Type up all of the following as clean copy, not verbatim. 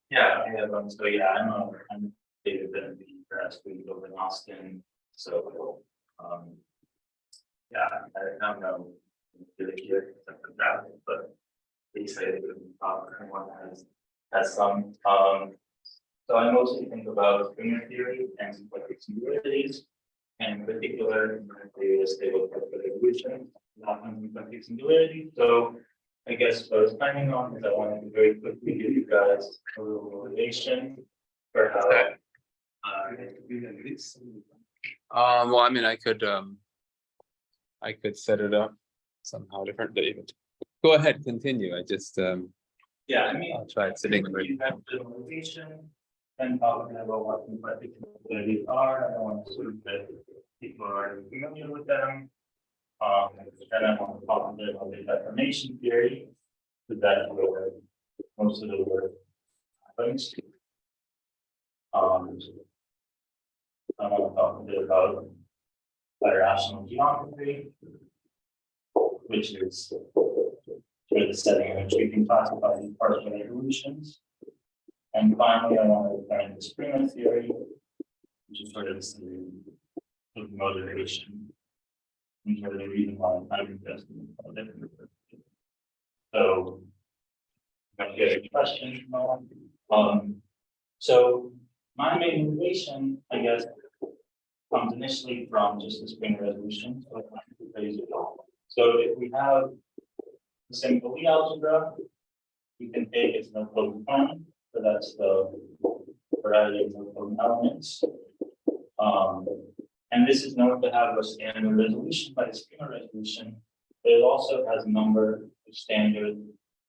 Yeah, I have, so yeah, I'm David Bentley, graduate student over in Austin. So, yeah, I don't know really here except for that, but they say that everyone has some. So I mostly think about string theory and symplectic singularities, and in particular, the stable evolution, not symplectic singularity. So I guess what I was planning on is I wanted to very quickly give you guys a little motivation for how well, I mean, I could set it up somehow different, David. Go ahead, continue. I just yeah, I mean, I'll try sitting you with. have the motivation and talking about what symplectic singularities are. I want to assume that people are familiar with them. Then I want to talk a bit about the deformation theory, because that's where most of the work happens. I want to talk a bit about birational geometry, which is sort of the setting in which we can classify these partial evolutions. And finally, I want to turn to string theory, which is sort of the motivation. And sort of the reason why I'm interested in all different. So, if you have any questions, so my main motivation, I guess, comes initially from just the string resolution. So if we have a simple Lie algebra, we can take its no-code form. So that's the variety of no-code elements. And this is known to have a standard resolution by the string resolution, but it also has a number of standard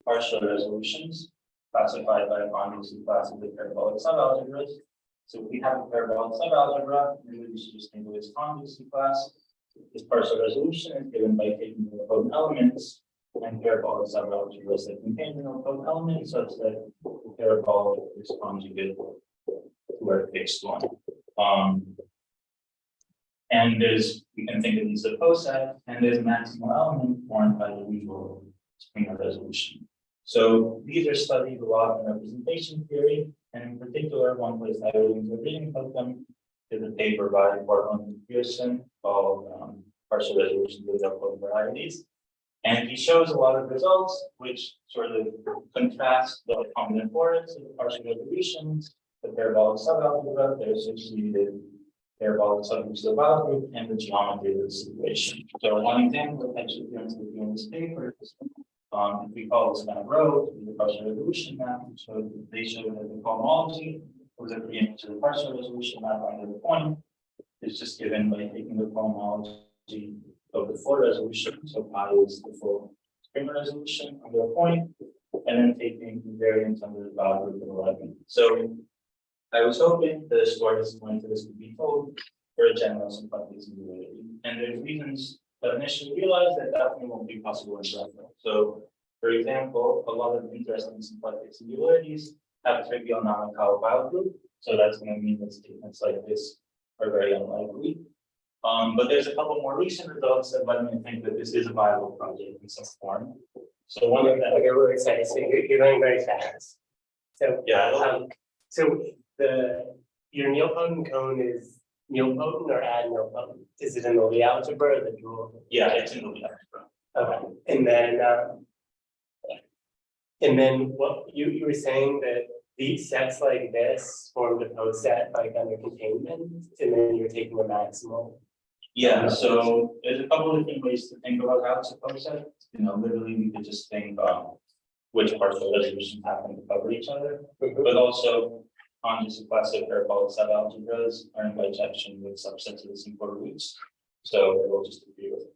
partial resolutions classified by a conjugacy class of the parabolic subalgebras. So if we have a parabolic subalgebra, we should just think of its conjugacy class. This partial resolution is given by taking the no-code elements and parabolic subalgebras that contain the no-code elements, such that the parabolic is conjugate to our fixed one. And we can think of these as a coset, and there's a maximal element formed by the usual string resolution. So these are studied a lot in representation theory, and in particular, one place I really enjoy reading about them is a paper by Alberto and Pearson called Partial Resolution with No-Code Varieties. And he shows a lot of results which sort of contrast the common importance of the partial resolutions, the parabolic subalgebra, their associated parabolic subgroups of the group, and the geometry of the situation. So one example of types of theorems that we in this paper is if we call this kind of row the partial resolution map, so they show that the cohomology was a preimage of the partial resolution map under the point is just given by taking the cohomology of the full resolution. So pi is the full string resolution under a point, and then taking the variance under the value group of 11. So I was hoping the story going to this would be told for a general symplectic singularity. And there's reasons that initially realized that definitely won't be possible in general. So, for example, a lot of interesting symplectic singularities have a trivial non-Kawabao group. So that's going to mean that statements like this are very unlikely. But there's a couple more recent results that let me think that this is a viable project in some form. So one of them. Okay, we're excited. So you're going very fast. So Yeah. So your nilpotent cone is nilpotent or add nilpotent? Is it in the Lie algebra or the dual? Yeah, it's in the Lie algebra. Okay, and then what you were saying that these sets like this form the coset like under containment, and then you're taking the maximal. Yeah, so there's a couple of different ways to think about how it's a coset. Literally we could just think which partial resolutions happen to cover each other, but also conjugacy class of parabolic subalgebras are in bijection with subsets of the simple roots. So it will just agree with the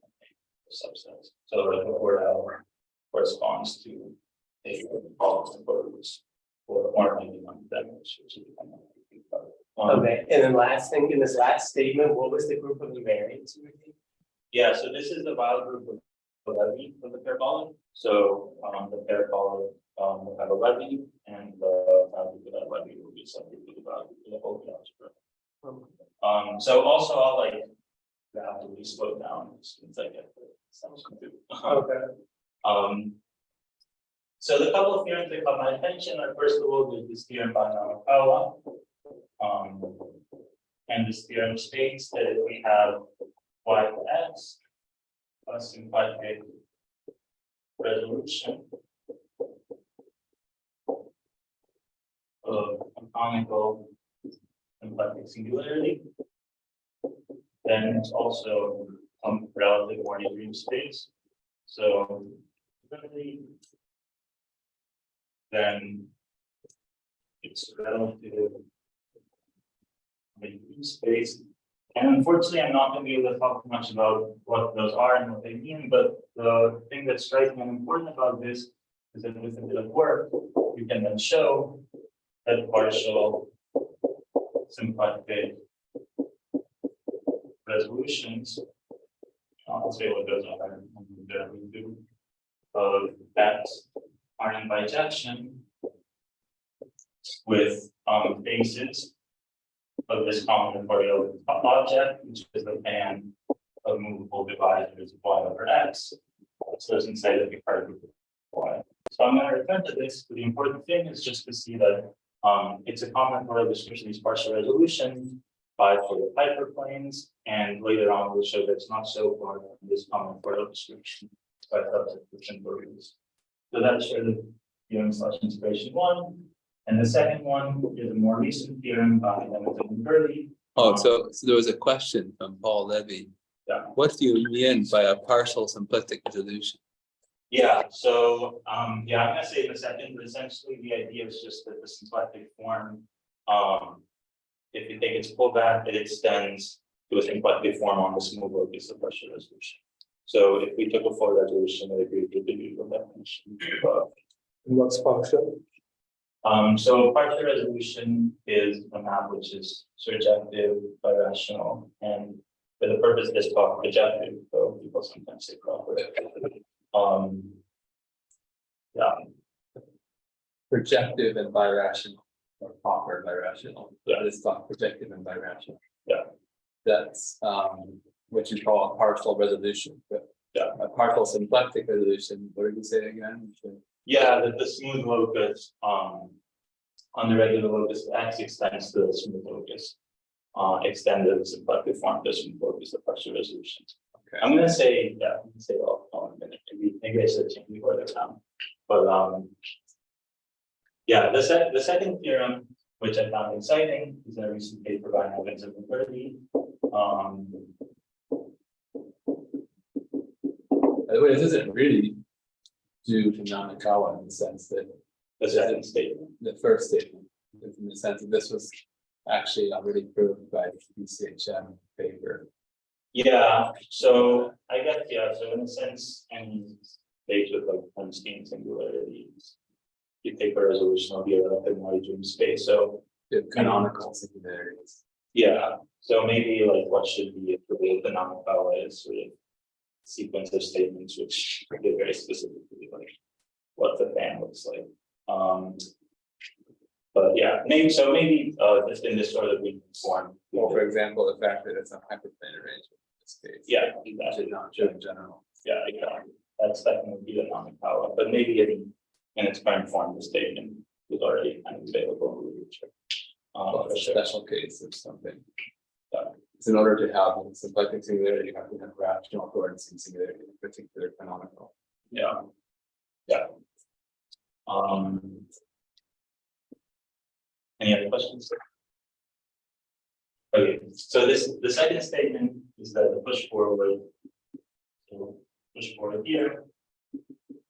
subsets. So like the Cordell corresponds to a parabolic simple roots or maybe one of them, which is dependent on what you think about it. Okay, and then last thing in this last statement, what was the group of invariants you were thinking? Yeah, so this is the value group of the levy of the parabolic. So the parabolic will have a levy, and the value of that levy will be subject to the value of the whole algebra. So also I'll have to be slowed down as soon as I get the sounds complete. Okay. So the couple of theorems that caught my attention are, first of all, there's this theorem by Malaney. And this theorem states that if we have y to x plus symplectic resolution of a conical symplectic singularity, then it's also relative Horny dream space. So then it's relative dream space. And unfortunately, I'm not going to be able to talk much about what those are and what they mean, but the thing that's striking and important about this is that with a bit of work, you can then show that partial symplectic resolutions, I'll say what those are, of x are in bijection with bases of this combinatorial object, which is the band of movable divisors of y over x. So doesn't say that we part of y. So I'm going to return to this, but the important thing is just to see that it's a combinatorial description of these partial resolutions by for the hyperplanes, and later on we'll show that it's not so far from this combinatorial description by substitution values. So that's for the theorem / inspiration 1. And the second one is a more recent theorem by Malaney and Burley. Oh, so there was a question from Paul Levy. Yeah. What do you mean by a partial symplectic resolution? Yeah, so I'm gonna say in a second, but essentially the idea is just that the symplectic form, if you take its pullback, it extends to a symplectic form on the smooth locus of partial resolution. So if we took a full resolution, it agrees with the usual definition above. And what's partial? So partial resolution is a map which is surjective, birational, and for the purpose of this talk, projective, though people sometimes say proper. Yeah, Projective and birational, or proper birational. Yeah. It's not projective and birational. Yeah. That's what you call a partial resolution. But Yeah. a partial symplectic resolution, what did you say again? yeah, that the smooth locus on the regular locus of x extends to the smooth locus. Extended the symplectic form to the smooth locus of partial resolution. Okay. I'm gonna say, yeah, I'm gonna say all in a minute. Maybe I should change the order now. But yeah, the second theorem, which I found exciting, is a recent paper by Miguel and Alberto. By the way, this isn't really due to Namikawa in the sense that The second statement. the first statement, in the sense that this was actually already proved by the PCHM paper. Yeah, so I guess, yeah, so in a sense, any stage with like Einstein singularities, you take a resolution of the relative dream space. So The canonical singularities. yeah, so maybe like what should be the Namikawa is sort of sequence of statements which get very specifically like what the band looks like. But yeah, maybe it's in this sort of form. Or for example, the fact that it's a hyperplane arrangement in this case. Yeah, Which is exactly. not true in general. Yeah, exactly. That's definitely the Namikawa, but maybe in its current form, the statement is already kind of available in the literature. Well, For it's a sure. special case of something. Yeah. It's in order to have a symplectic singularity, you have to have rational coordinates in singularity, in particular canonical. Yeah. Yeah. Any other questions? Okay, so the second statement is that the push forward here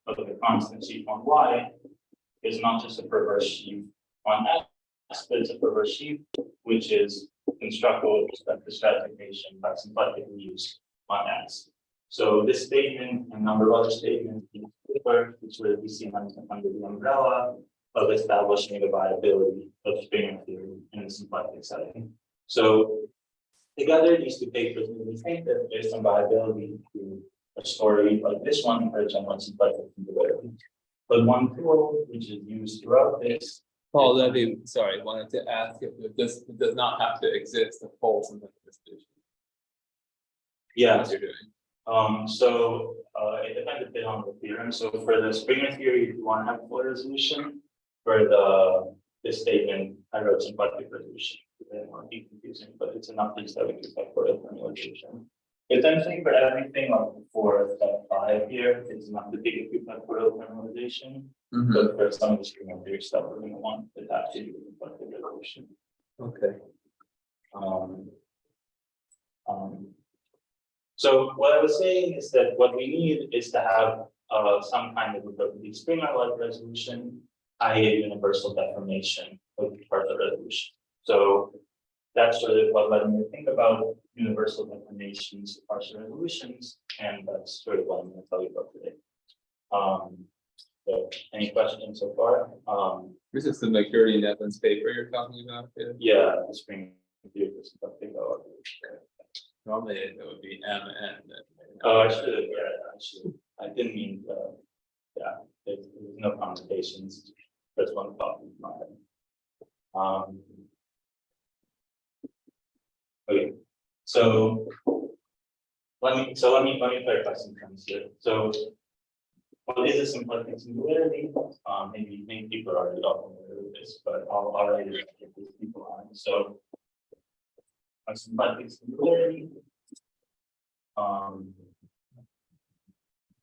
of the constant sheaf on y is not just a perverse sheaf on x, but it's a perverse sheaf which is constructible with respect to stratification by symplectically used on x. So this statement and a number of other statements, which would be seen under the umbrella of establishing the viability of Springer theory in the symplectic setting. So together, these two papers made me think that there's some viability to a story like this one for a general symplectic singularity. But one tool which is used throughout this. Paul Levy, sorry, wanted to ask if it does not have to exist a full symplectic distribution. Yeah, What you're doing. It depends a bit on the theorem. So for the Springer theory, you want to have full resolution. For this statement, I wrote symplectic resolution. It won't be confusing, but it's enough things that we can factorial formalization. Essentially, for everything like for step 5 here, it's enough to take a few factorial formalization. But for some of the Springer theory stuff, we're going to want it to actually be symplectic resolution. Okay. So what I was saying is that what we need is to have some kind of the Springer-like resolution, i.e. a universal deformation of partial resolution. So that's sort of what led me to think about universal deformations of partial resolutions, and that's sort of what I'm going to tell you about today. So any questions so far? This is the McCurdy and Evans paper you're talking about. Yeah, the Springer theory is something about. Normally it would be M and. Oh, I should have, I didn't mean, there's no connotations, there's one problem in my head. Okay, so let me clarify some terms here. So what is a symplectic singularity? Maybe people are already familiar with this, but I'll already get these people on. So a symplectic singularity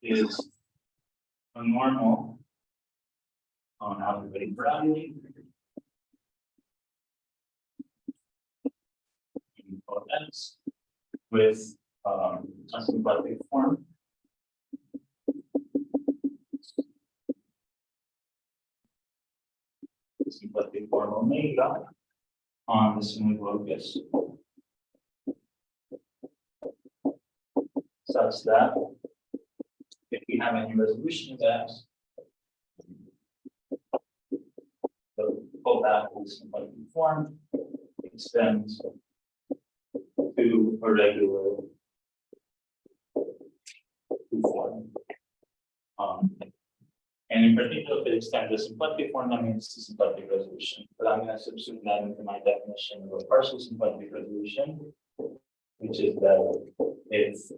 is a normal on algebraic variety with a symplectic form. Symplectic form omega on the smooth locus, such that if we have any resolution of X, the pull back of the symplectic form extends to a regular form. And in particular, if it extends the symplectic form, that means the symplectic resolution. But I'm going to subsume that into my definition of a partial symplectic resolution, which is that if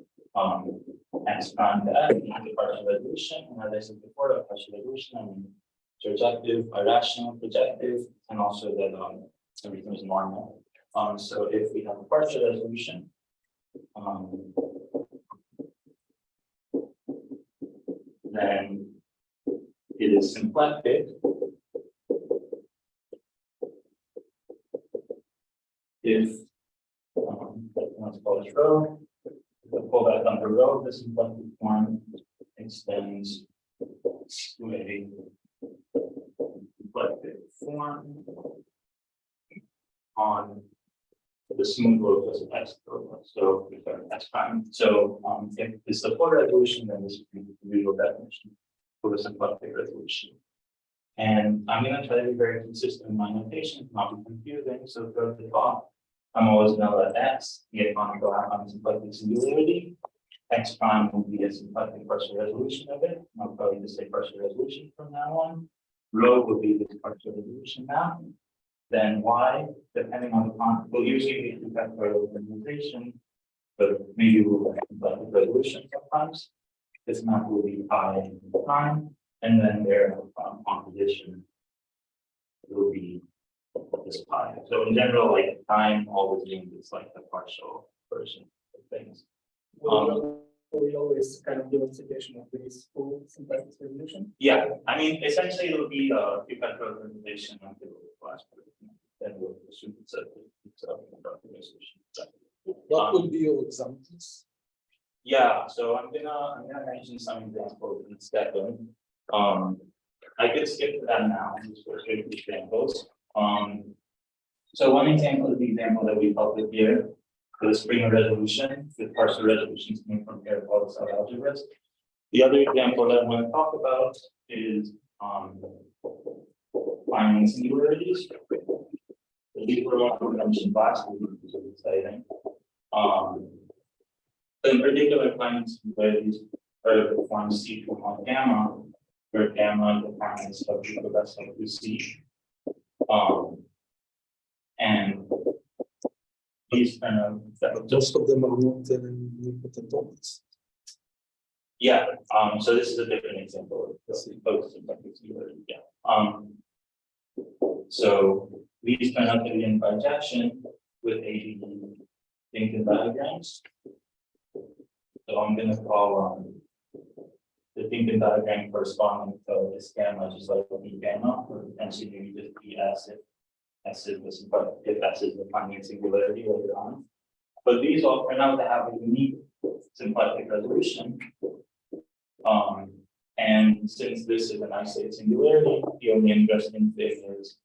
X prime to F is a partial resolution, and as I said before, a partial resolution, I mean surjective, irrational, projective, and also that everything is normal. So if we have a partial resolution, then it is symplectic if let's call this rho. The pullback on the rho, the symplectic form extends to a symplectic form on the smooth locus of X. So X prime. So if this is the full resolution, then this would be the usual definition for the symplectic resolution. And I'm going to try to be very consistent in my notation, not be confusing. So throughout the talk, I'm always going to let X be a conical on symplectic singularity. X prime will be a symplectic partial resolution of it. I'll probably just say partial resolution from now on. Rho will be this partial resolution now. Then Y, depending on the con, will usually be two factorial normalization, but maybe we'll have symplectic resolution sometimes. This map will be I prime, and then their composition will be this pi. So in general, like time always means it's like the partial version of things. We always kind of give a citation of this full symplectic resolution. Yeah, I mean, essentially it'll be a two factorial normalization until the last part. Then we'll assume it's a resolution. What would be your examples? Yeah, so I'm gonna mention some examples in a second. I could skip to that now, just for examples. So one example is the example that we talked with here, the Springer resolution with partial resolutions coming from parabolic algebras. The other example that I want to talk about is finding singularities. These were one we mentioned last week, which is exciting. In particular, finding singularities are the form C on gamma, where gamma defines of the best of the C. And these kind of Most of them are not nilpotent domains. Yeah, so this is a different example of symplectic singularity, yeah. So these turn out to be in bijection with ABD Lincoln diagrams. So I'm gonna call the Lincoln diagram corresponding to this gamma, just like the gamma, or potentially maybe just the S if S is the symplectic, if S is the finding singularity later on. But these all turn out to have a unique symplectic resolution. And since this is an isolated singularity, the only interesting thing is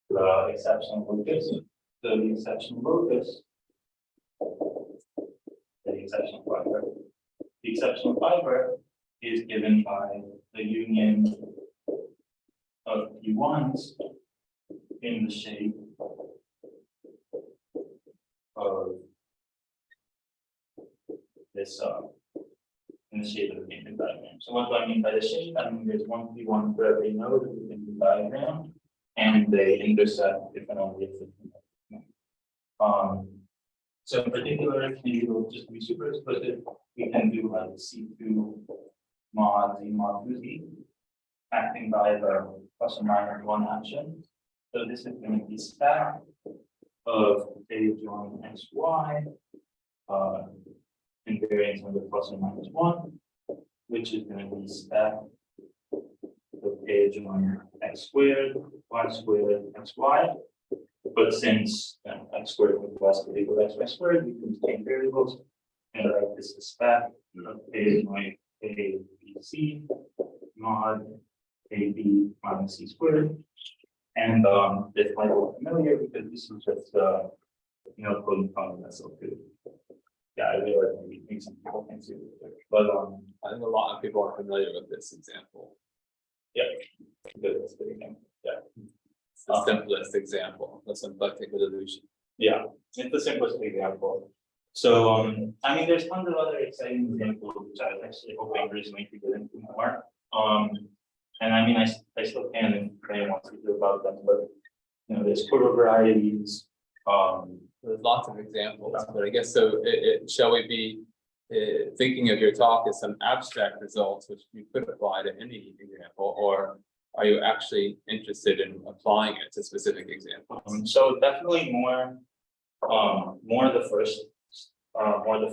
the exceptional locus. So the exceptional locus, the exceptional fiber. The exceptional fiber is given by the union of P1s in the shape of this in the shape of the Lincoln diagram. So what do I mean by the shape? I mean there's one P1 for every node of the Lincoln diagram, and they intersect if and only if so in particular, maybe we'll just be super explicit, we can do like C2 mod Z mod 2Z, acting by the plus or minus 1 action. So this is going to be stack of A join XY, invariance under plus or minus 1, which is going to be stack of A join X squared, Y squared, XY. But since X squared with Y squared equals XY squared, we can take variables and write this as stack of A join A B C mod A B minus C squared. And this might be familiar because this is just coding from SL2. Yeah, I realize maybe some people can see it, but I think a lot of people are familiar with this example. yeah, that's the again. Yeah. It's the simplest example, the symplectic resolution. Yeah, it's the simplest example. So I mean there's tons of other exciting examples which I was actually hoping recently to get into more. And I mean I still can and I want to do about them, but there's quarter varieties. There's lots of examples, but I guess so. Shall we be thinking of your talk as some abstract results, which you could apply to any example, or are you actually interested in applying it to specific examples? So definitely more the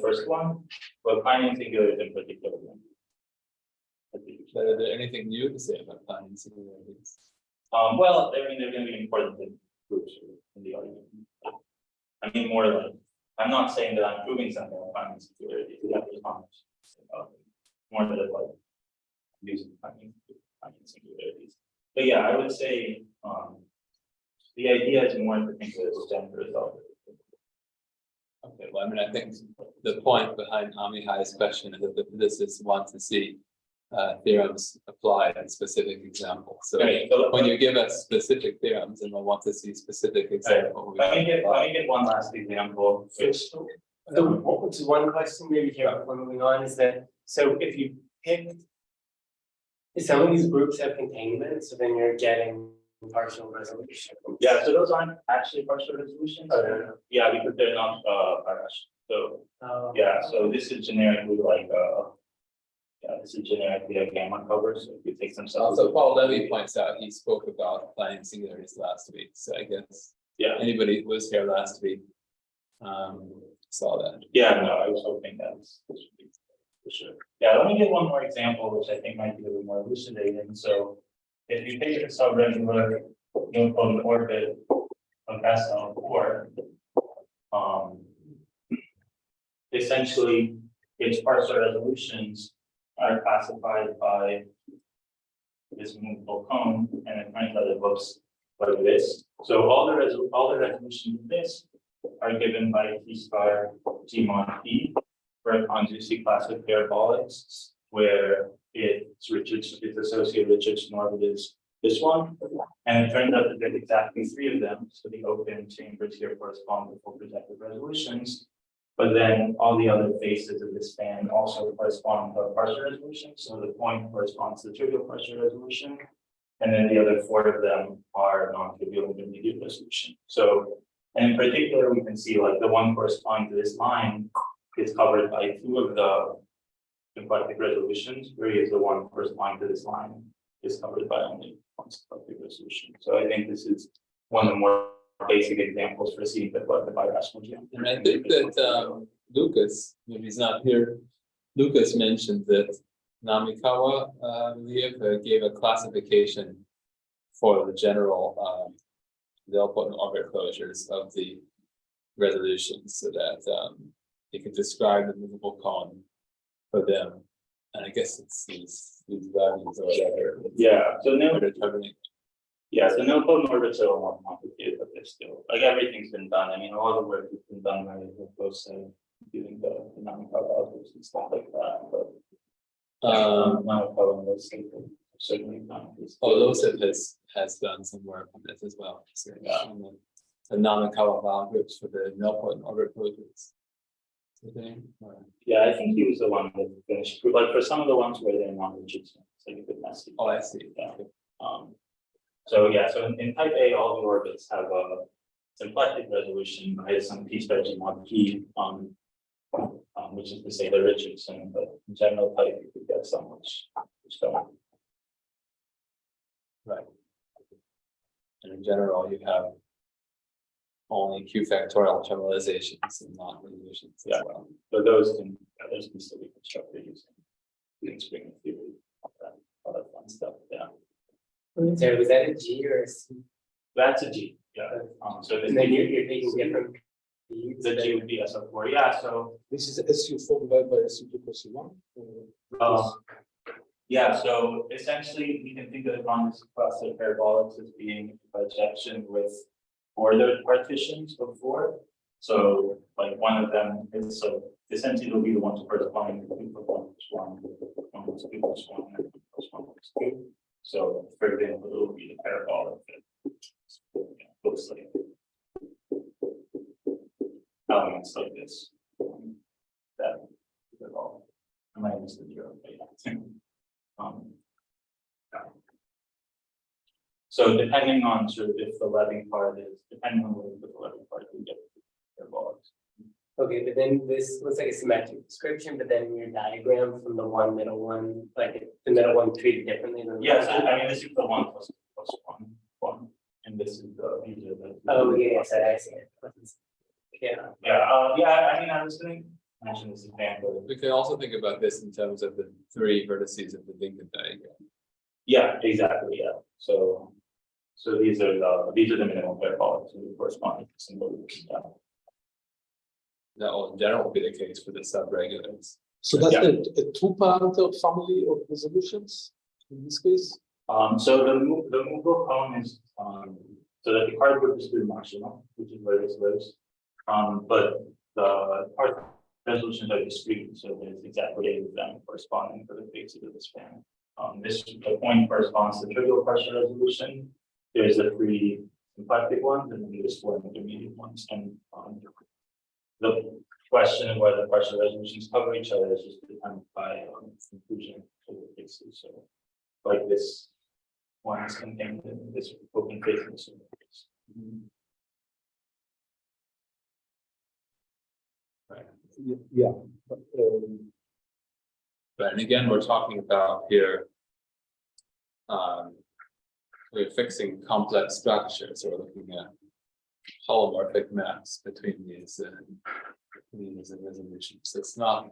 first one, but finding singularities in particular. But is there anything new to say about finding singularities? Well, I mean they're going to be important in groups in the argument. I mean more like I'm not saying that I'm proving something on finding singularities. More that like using finding singularities. But yeah, I would say the idea is more to think of it as a result. Okay, well, I mean, I think the point behind Amihai's question is that the physicists want to see theorems applied in specific examples. So when you give us specific theorems, and we'll want to see specific examples. Let me get one last example. So one question maybe here before moving on is that, so if you pick, some of these groups have containment, so then you're getting partial resolution. Yeah, so those aren't actually partial resolutions. Yeah, because they're not partial. So yeah, so this is generically like this is generically a gamma cover. So if you take some stuff. Also, Paul Levy points out he spoke about finding singularities last week. So I guess anybody who was here last week saw that. Yeah, no, I was hoping that was for sure. Yeah, let me give one more example, which I think might be a little more elucidating. So if you take a subregular uniform orbit of SL4, essentially its partial resolutions are classified by this movable cone, and it turns out it looks like this. So all the resolutions of this are given by T star G mod P for a conjugacy class of parabolics, where it's associated with Richardson orbit is this one, and it turns out that there's exactly 3 of them. So the open chambers here correspond to full projective resolutions, but then all the other faces of the span also correspond to a partial resolution. So the point corresponds to the trivial partial resolution, and then the other 4 of them are non-trivial intermediate resolution. So, and in particular, we can see like the one corresponding to this line is covered by 2 of the symplectic resolutions, where is the one corresponding to this line is covered by only one symplectic resolution. So I think this is one of the more basic examples for seeing the birational geometry. And I think that Lucas, maybe he's not here, Lucas mentioned that Namikawa, I believe, gave a classification for the general nilpotent orbit closures of the resolutions, so that you can describe the movable cone for them. And I guess it's these values or whatever. Yeah, so no, We're determining. yeah, so no potent orbits are a lot more complicated, but they're still, like, everything's been done. I mean, a lot of the work has been done by the folks using the Namikawa algorithms and stuff like that, but Namikawa was certainly not. Losip has done some work on this as well. So, on the Namikawa value groups for the nilpotent orbit closures. Okay. Yeah, I think he was the one that finished, like, for some of the ones where they're non-rigid, it's like a bit messy. Oh, I see. Yeah. So yeah, so in type A, all the orbits have a symplectic resolution by some p star g mod p, which is to say the Richardson, but in general type you could get so much. So, Right. And in general, you have only q factorial generalizations and not resolutions as Yeah. well. but those can still be constructed using string theory, all that fun stuff. Yeah, So was that a G or a C? that's a G. Yeah. So And then you're taking different. B's, the G would be SO4. Yeah. So This is SU4 divided by SU2 plus U1. yeah, so essentially we can think of this class of parabolics as being a projection with ordered partitions of 4. So like one of them is, so essentially it'll be the ones corresponding to 2 plus 1 plus 1, 1 plus 2 plus 1, and 2 plus 1 plus 2. So for example, it will be the parabolic that looks like elements like this. That they're all, I might use the 0, but yeah. So depending on sort of if the Levy part is, depending on where the Levy part we get parabolics. Okay, but then this looks like a symmetric description, but then your diagram from the one middle one, like the middle one treated differently than. Yes, I mean, this is the 1 plus 1, and this is the, these are the. Oh, yeah, I see it. Yeah. Yeah, I mean, I was going to mention this example. We can also think about this in terms of the 3 vertices of the Lincoln diagram. Yeah, exactly, yeah. So these are the minimum parabolics and corresponding to symbols. That will in general be the case for the subregulars. So that's Yeah. a two-parameter family of resolutions in this case. So the movable cone is so that the cardboard is through marginal, which is where this lives. But the part resolutions are discrete, so there's exactly 8 of them corresponding to the faces of the span. The point corresponds to the trivial pressure resolution. There's the 3 symplectic ones, and then there's 4 intermediate ones. And the question of whether pressure resolutions cover each other is just determined by inclusion of the faces. So, like this one is contained in this open face. Right. Yeah. But and again, we're talking about here. We're fixing complex structures, or looking at holomorphic maps between these resolutions. It's not.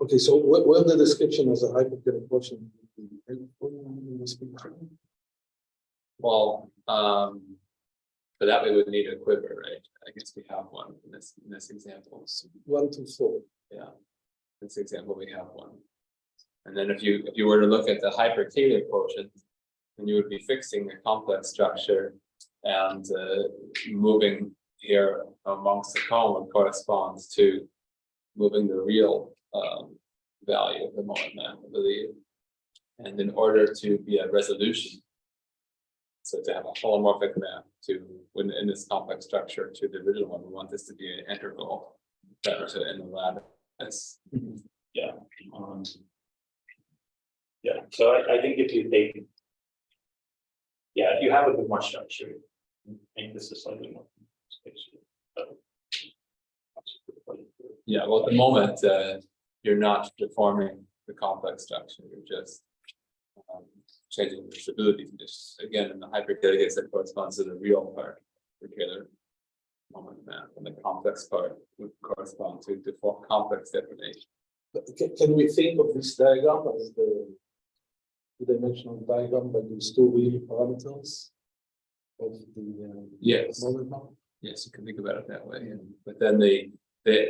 Okay, so where the description as a hypercurrent portion? Well, but that we would need a quiver, right? I guess we have one in this example. 1 to 4. Yeah, this example we have one. And then if you were to look at the hypercalar quotient, then you would be fixing the complex structure, and moving here amongst the cone corresponds to moving the real value of the moment map, I believe. And in order to be a resolution, so to have a holomorphic map to when in this complex structure to the original one, we want this to be an integral vector in the lattice. Yeah. Yeah. So I think if you take, if you have a bit more structure, make this a slightly more. Yeah, well, at the moment, you're not deforming the complex structure, you're just changing the stability conditions. Again, in the hyperkähler case, that corresponds to the real part for Kähler moment map, and the complex part would correspond to the complex deformation. But can we think of this diagram as the two-dimensional diagram by these two real parameters of the Yes. moment map? Yes, you can think about it that way. But then the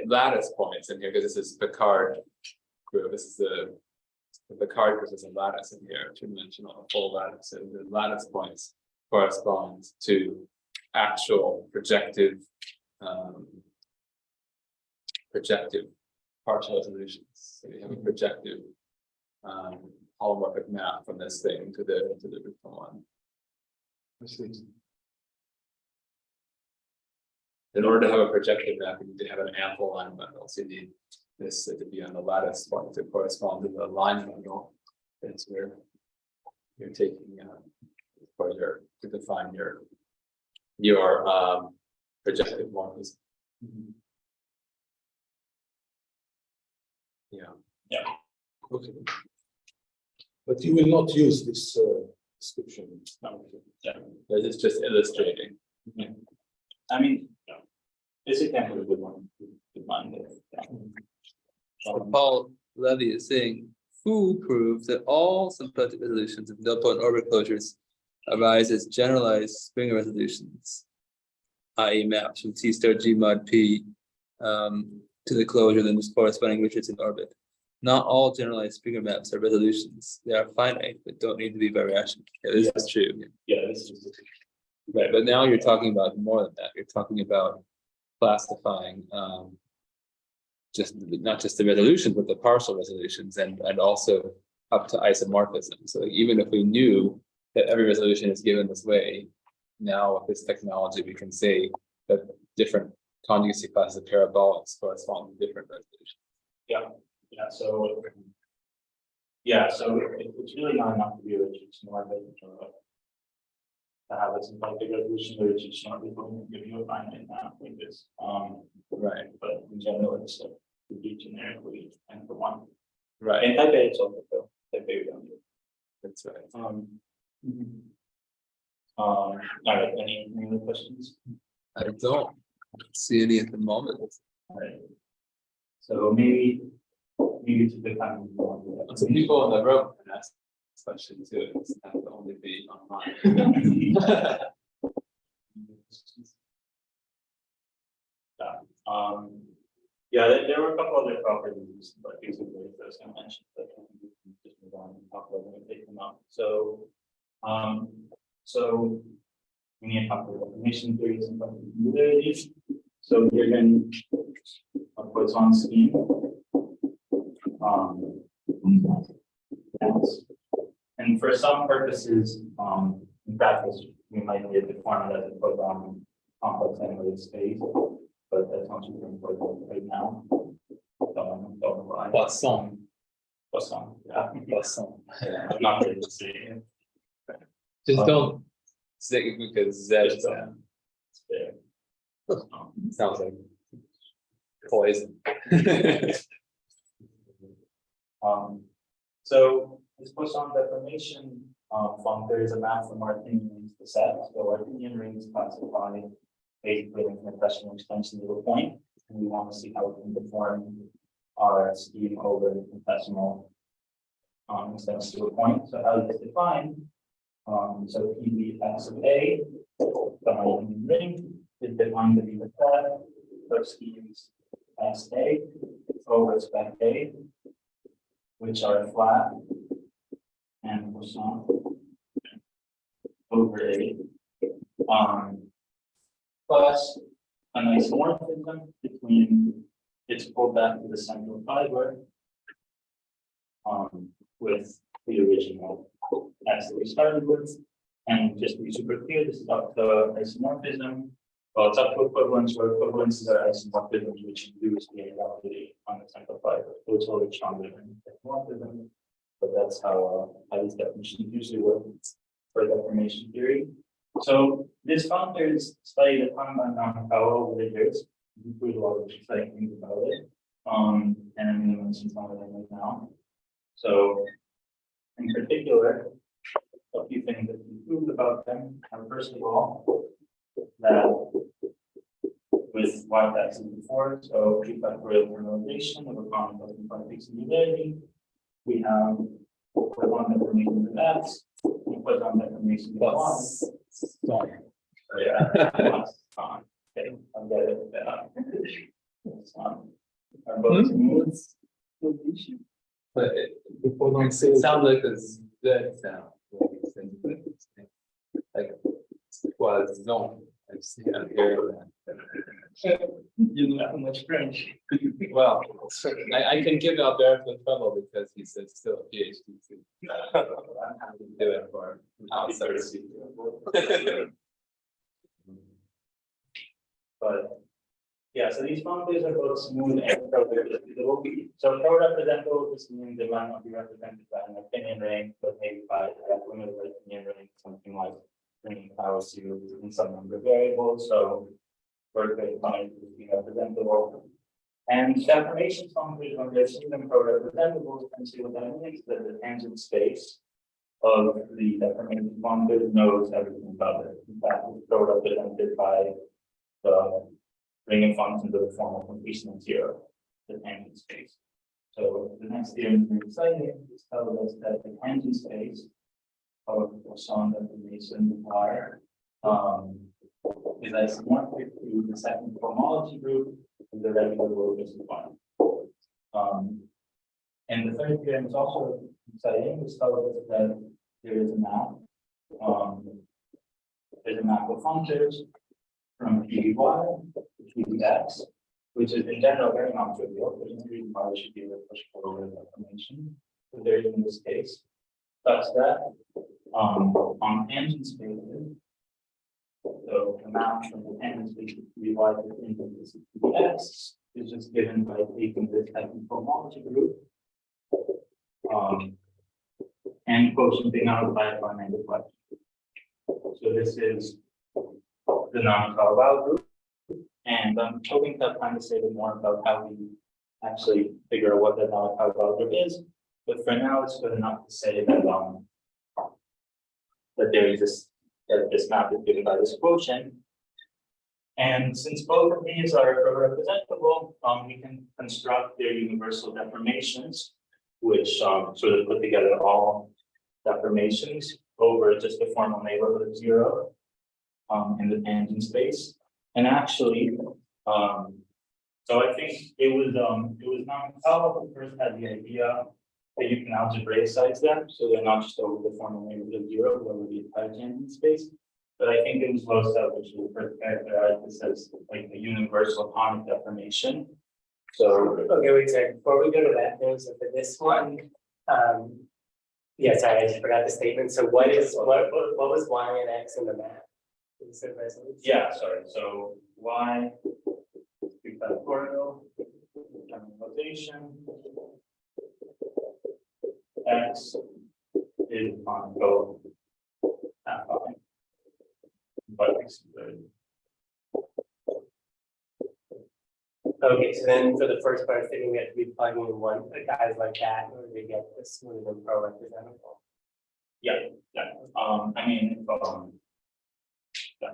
lattice points in here, because this is Picard group, this is the Picard group is a lattice in here, two-dimensional, a full lattice. So the lattice points correspond to actual projective partial resolutions. So you have a projective holomorphic map from this thing to the root one. I see. In order to have a projective map, you need to have an ample line bundle. So you need this to be on the lattice point to correspond to the line bundle. That's where you're taking for your to define your projective morphism. Yeah. Okay. But you will not use this description. No, yeah. It's just illustrating. I mean, this is kind of a good one. Good one there. So Paul Levy is saying, who proved that all symplectic resolutions of nil-point orbit closures arise as generalized Springer resolutions, i.e. maps from T star G mod P to the closure, then this corresponding Richardson orbit. Not all generalized Springer maps are resolutions. They are finite, but don't need to be variational. Yeah, this is true. Yeah, this is Right, but now you're talking about more than that. You're talking about classifying just not just the resolutions, but the partial resolutions and also up to isomorphism. So even if we knew that every resolution is given this way, now with this technology we can say that different conjugacy classes of parabolics correspond to different resolutions. So it's really not enough to be a Richardson orbit to have a symplectic resolution. The Richardson orbit will give you a finite map like this. Right. But in general, it's to be generically and for one. Right. And type A it's also though. Type A we don't do. That's right. All right, any other questions? I don't see any at the moment. All right. So maybe to define. So people in the room can ask questions too. It doesn't have to only be online. There were a couple other properties, but these are the first I mentioned, but we can just move on and talk about them and take them up. So we need to talk about information theories and singularities. So given a Poisson scheme, and for some purposes, in practice, we might be able to form it as a Poisson complex analytic space, but that's not super important right now. Don't know why. Poisson. Yeah. Yeah, I'm not ready to say it. Just don't say it because Z Just don't. It's fair. sounds like poison. So this Poisson deformation functor is a map from Artinian rings to set. So Artinian rings classify basically an impressional extension to a point, and we want to see how we can deform our scheme over the confessional extension to a point. So how is this defined? So PV(x) of A, the Artinian ring, is defined to be the set of schemes SA over spec A, which are flat and Poisson over A, plus an isomorphism between its pulled back to the central fiber with the original X that we started with. And just to be super clear, this is up to isomorphism. Well, it's up to equivalence, where equivalences are isomorphisms, which induce the identity on the central fiber. So it's a little bit stronger than isomorphism, but that's how these definitions usually work for deformation theory. So this functor is studied a ton by Paolo over the years. We put a lot of exciting things about it. And I'm gonna mention some of them right now. So in particular, a few things that we proved about them are first of all, that with y taxes before, so factorial normalization of a common symplectic singularity, we have put on deformation with x, we put on deformation with y. Sorry. Yeah. Okay, I'll get it. Are both smooth. But it sounds like a Z sound. Like was zone. I see out here. You know how much French. Well, I can give Alberto trouble because he's still a PhD student. I'm happy to do it for outside. But yeah, so these functors are both smooth and pro-representable. So pro-representable just means they might not be represented by an opinion ring, but maybe by a limited opinion ring, something like bringing power to in some number of variables. So vertex lines would be representable. And deformation functors, when they're seen them pro-representable, you can see what that means, that the tangent space of the deformation functor knows everything about it. In fact, it's pro-represented by the bringing functions of the form of completion of zero, the tangent space. So the next theorem is very exciting. It tells us that the tangent space of Poisson deformation R is isomorphic to the second cohomology group of the regular Lorentz one. And the third theorem is also exciting. It tells us that there is a map. There's a map of functors from PDY to PDX, which is in general very non-trivial. There's no reason why we should be able to push forward information. But there is in this case, such that on tangent spaces, so the map from the tangent space to PDY to PDX is just given by taking this second cohomology group and quotienting out by a finite deflection. So this is the non-Carl group, and I'm hoping to kind of say a bit more about how we actually figure out what the non-Carl group is. But for now, it's good enough to say that that there is this map is given by this quotient. And since both of these are representable, we can construct their universal deformations, which sort of put together all deformations over just the formal neighborhood of zero in the tangent space. And actually, so I think it was Malaney who first had the idea that you can algebraicize them, so they're not just over the formal neighborhood of zero, but over the entire tangent space. But I think it was Losev which will first characterize this as like a universal atomic deformation. So Okay, wait a second, before we go to that, so for this one, yeah, sorry, I just forgot the statement. So what was y and x in the map? yeah, sorry. So y factorial notation, x is on both affine, but it's good. Okay, so then for the first part, I think we have to be plugging in one guys like that in order to get this smooth and pro-representable. Yeah. I mean, yeah,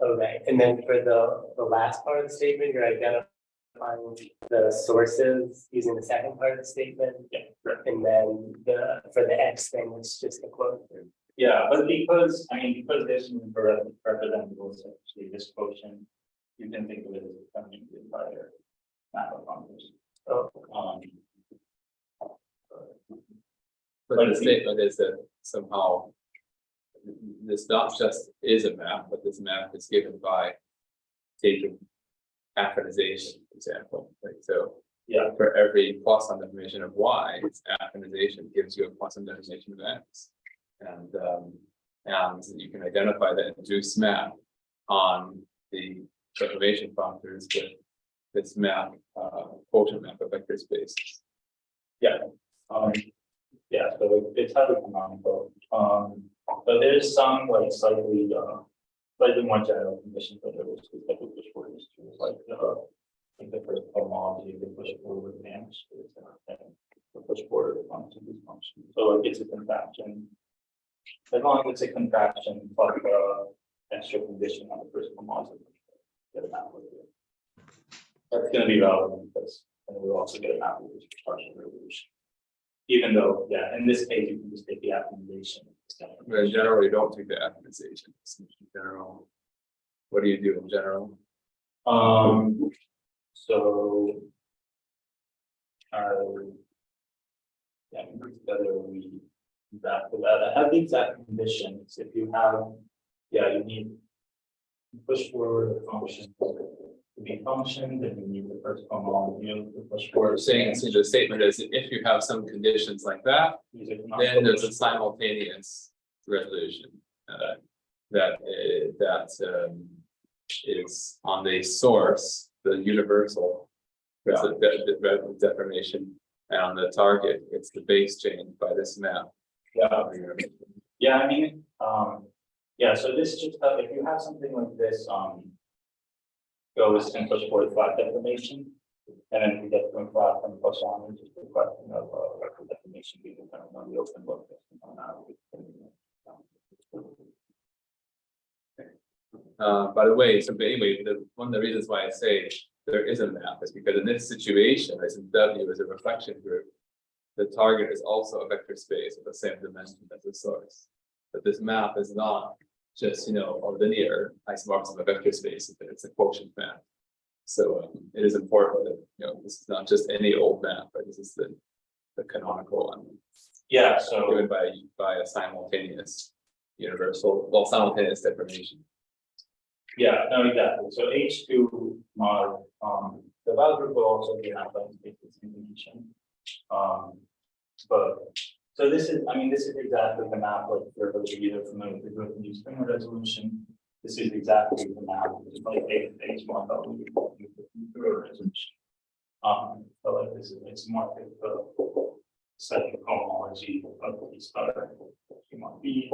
Okay, and then for the last part of the statement, you're identifying the sources using the second part of the statement. yeah, right. And then for the X thing, it's just a quote. Yeah, but because this is representable, essentially this quotient, you can think of it as becoming the entire map of functors. Oh, But the statement is that somehow this not just is a map, but this map is given by taking affinization, for example. Like so, Yeah. for every Poisson deformation of y, its affinization gives you a Poisson deformation of x, and you can identify that induced map on the deformation functors with this map, quotient map of vector spaces. Yeah. Yeah, so it's highly canonical. But there's some like slightly more general conditions that are like like the first homology, the push forward advance, the push forward function, this function. So it's a contraction. As long as it's a contraction, but extra condition on the first homology. Get a map with it. That's going to be relevant because and we'll also get a map with this partial revolution. Even though, yeah, in this case, you can just take the optimization. But in general, you don't take the optimization. In general, what do you do in general? So. Yeah, together we back to that. I have the exact conditions. If you have, yeah, you need push forward a function to be function, then you need the first homology of the push We're forward. saying, so the statement is if you have some conditions like that, then there's a simultaneous resolution that is on the source, the universal deformation, and on the target, it's the base change by this map. Yeah. Yeah, I mean, yeah, so this just, if you have something like this, goes and push forward flat deformation. And then we get from flat from push on, which is the question of record deformation being kind of on the open book. By the way, so anyway, one of the reasons why I say there is a map is because in this situation, as in W is a reflection group, the target is also a vector space of the same dimension as the source. But this map is not just, a linear isomorphism of a vector space, it's a quotient map. So it is important that, this is not just any old map, but this is the canonical one. Yeah, so Given by a simultaneous universal, simultaneous deformation. yeah, no, exactly. So H2 mod, the value group will also be an outline space information. But so this is, this is exactly the map, like for those of you that are familiar with the group and Springer resolution. This is exactly the map, it's like H1 resolution. So like this is it's more like the set of homology of these other B.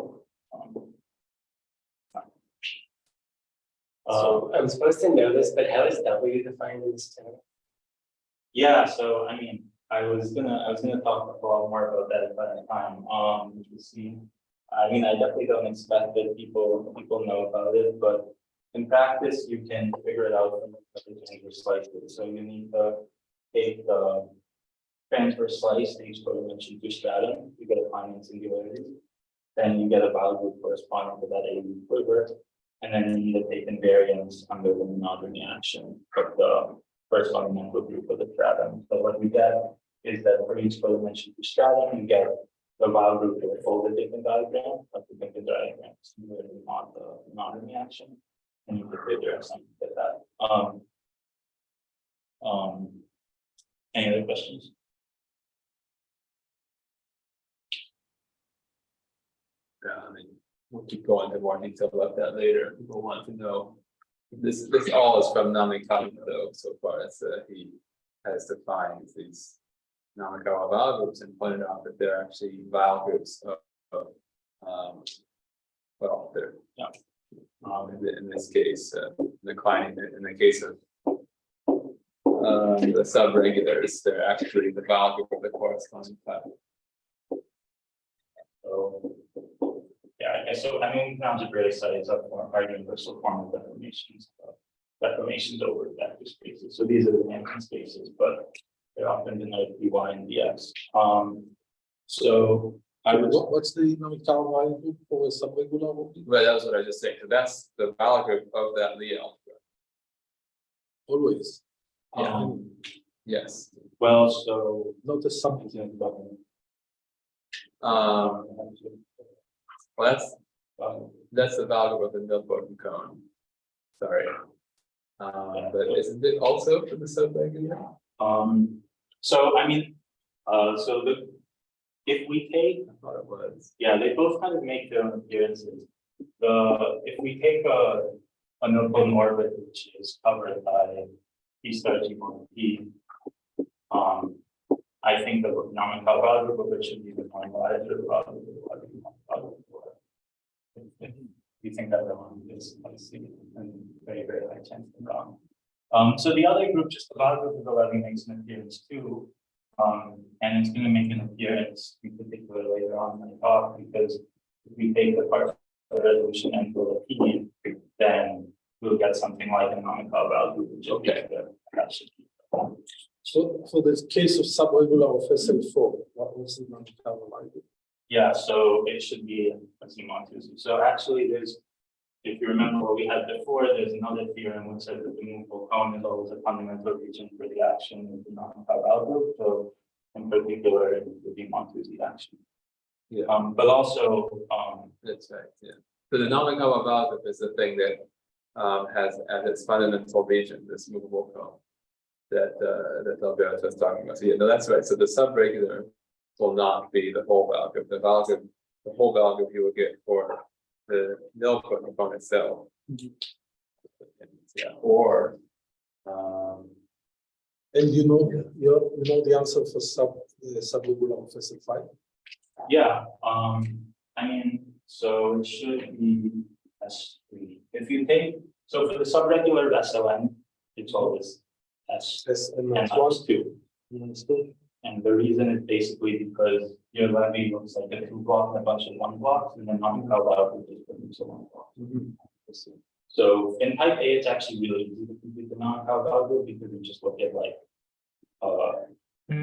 So I'm supposed to know this, but how is W defined in this term? Yeah, so I was gonna talk a lot more about that at the time. You see, I definitely don't expect that people know about it, but in practice, you can figure it out from the transverse slices. So you need to take the transverse slice, the each dimension to stratum, you get a affine singularity. Then you get a value group corresponding to that A equilibrium. And then you need to take invariance under the monodromy action of the first fundamental group of the stratum. So what we get is that for each dimension to stratum, you get the value group of a folded different diagram, like the different diagram, similarly on the monodromy action. And you can figure out something like that. Any other questions? We'll keep going into more detail about that later. People want to know. This all is from Namikawa though, so far as he has defined these Namikawa vowel groups and pointed out that they're actually vowel groups of well, they're in this case declining in the case of the subregulars, they're actually the vowel group of the corresponding type. So yeah, I guess so. Algebra studies up for our universal form of deformations. Deformations over vector spaces. So these are the tangent spaces, but they're often denoted by and dx. So I would. What's the Namikawa value group for a subregular? Well, that was what I just said. So that's the vowel group of that Lie algebra. Always. Yes. Well, so Not a something. Well, that's the value of the nilpotent cone. Sorry. But isn't it also for the subregular? So if we take, I thought it was. yeah, they both kind of make their own appearances. If we take a nilpotent orbit which is covered by P star G1 P, I think the Namikawa value group of it should be the normalized or the value group. If you think that wrong, it's obviously a very, very high chance of wrong. So the other group, just the bottom group of the levy makes an appearance too. And it's going to make an appearance in particular later on in the talk, because if we take the part of the resolution and fill the P, then we'll get something like a Novikov value, which will be the So for the case of subregular of SL4, what was the Novikov value? Yeah, so it should be a C1, so actually there's, if you remember what we had before, there's another theorem which says that the movable cone is always a fundamental region for the action of the non-Novikov algorithm. So in particular, it would be the action. Yeah. But also, That's right, yeah. So the Novikov algorithm is the thing that has as its fundamental region, this movable cone that Alberto was talking about. So yeah, no, that's right. So the subregular will not be the whole value. The whole value you will get for the nilpotent component itself. Yeah, or And you know the answer for subregular of SL5? yeah, I mean, so it should be S3. If you take, so for the subregular SLN, it's always S And and one, S2. And the reason is basically because your levy looks like a 2 block and a bunch of 1 blocks, and then non-Novikov algorithm just produces a 1 block. So in type A, it's actually really easy to compute the non-Novikov algorithm because you just look at like,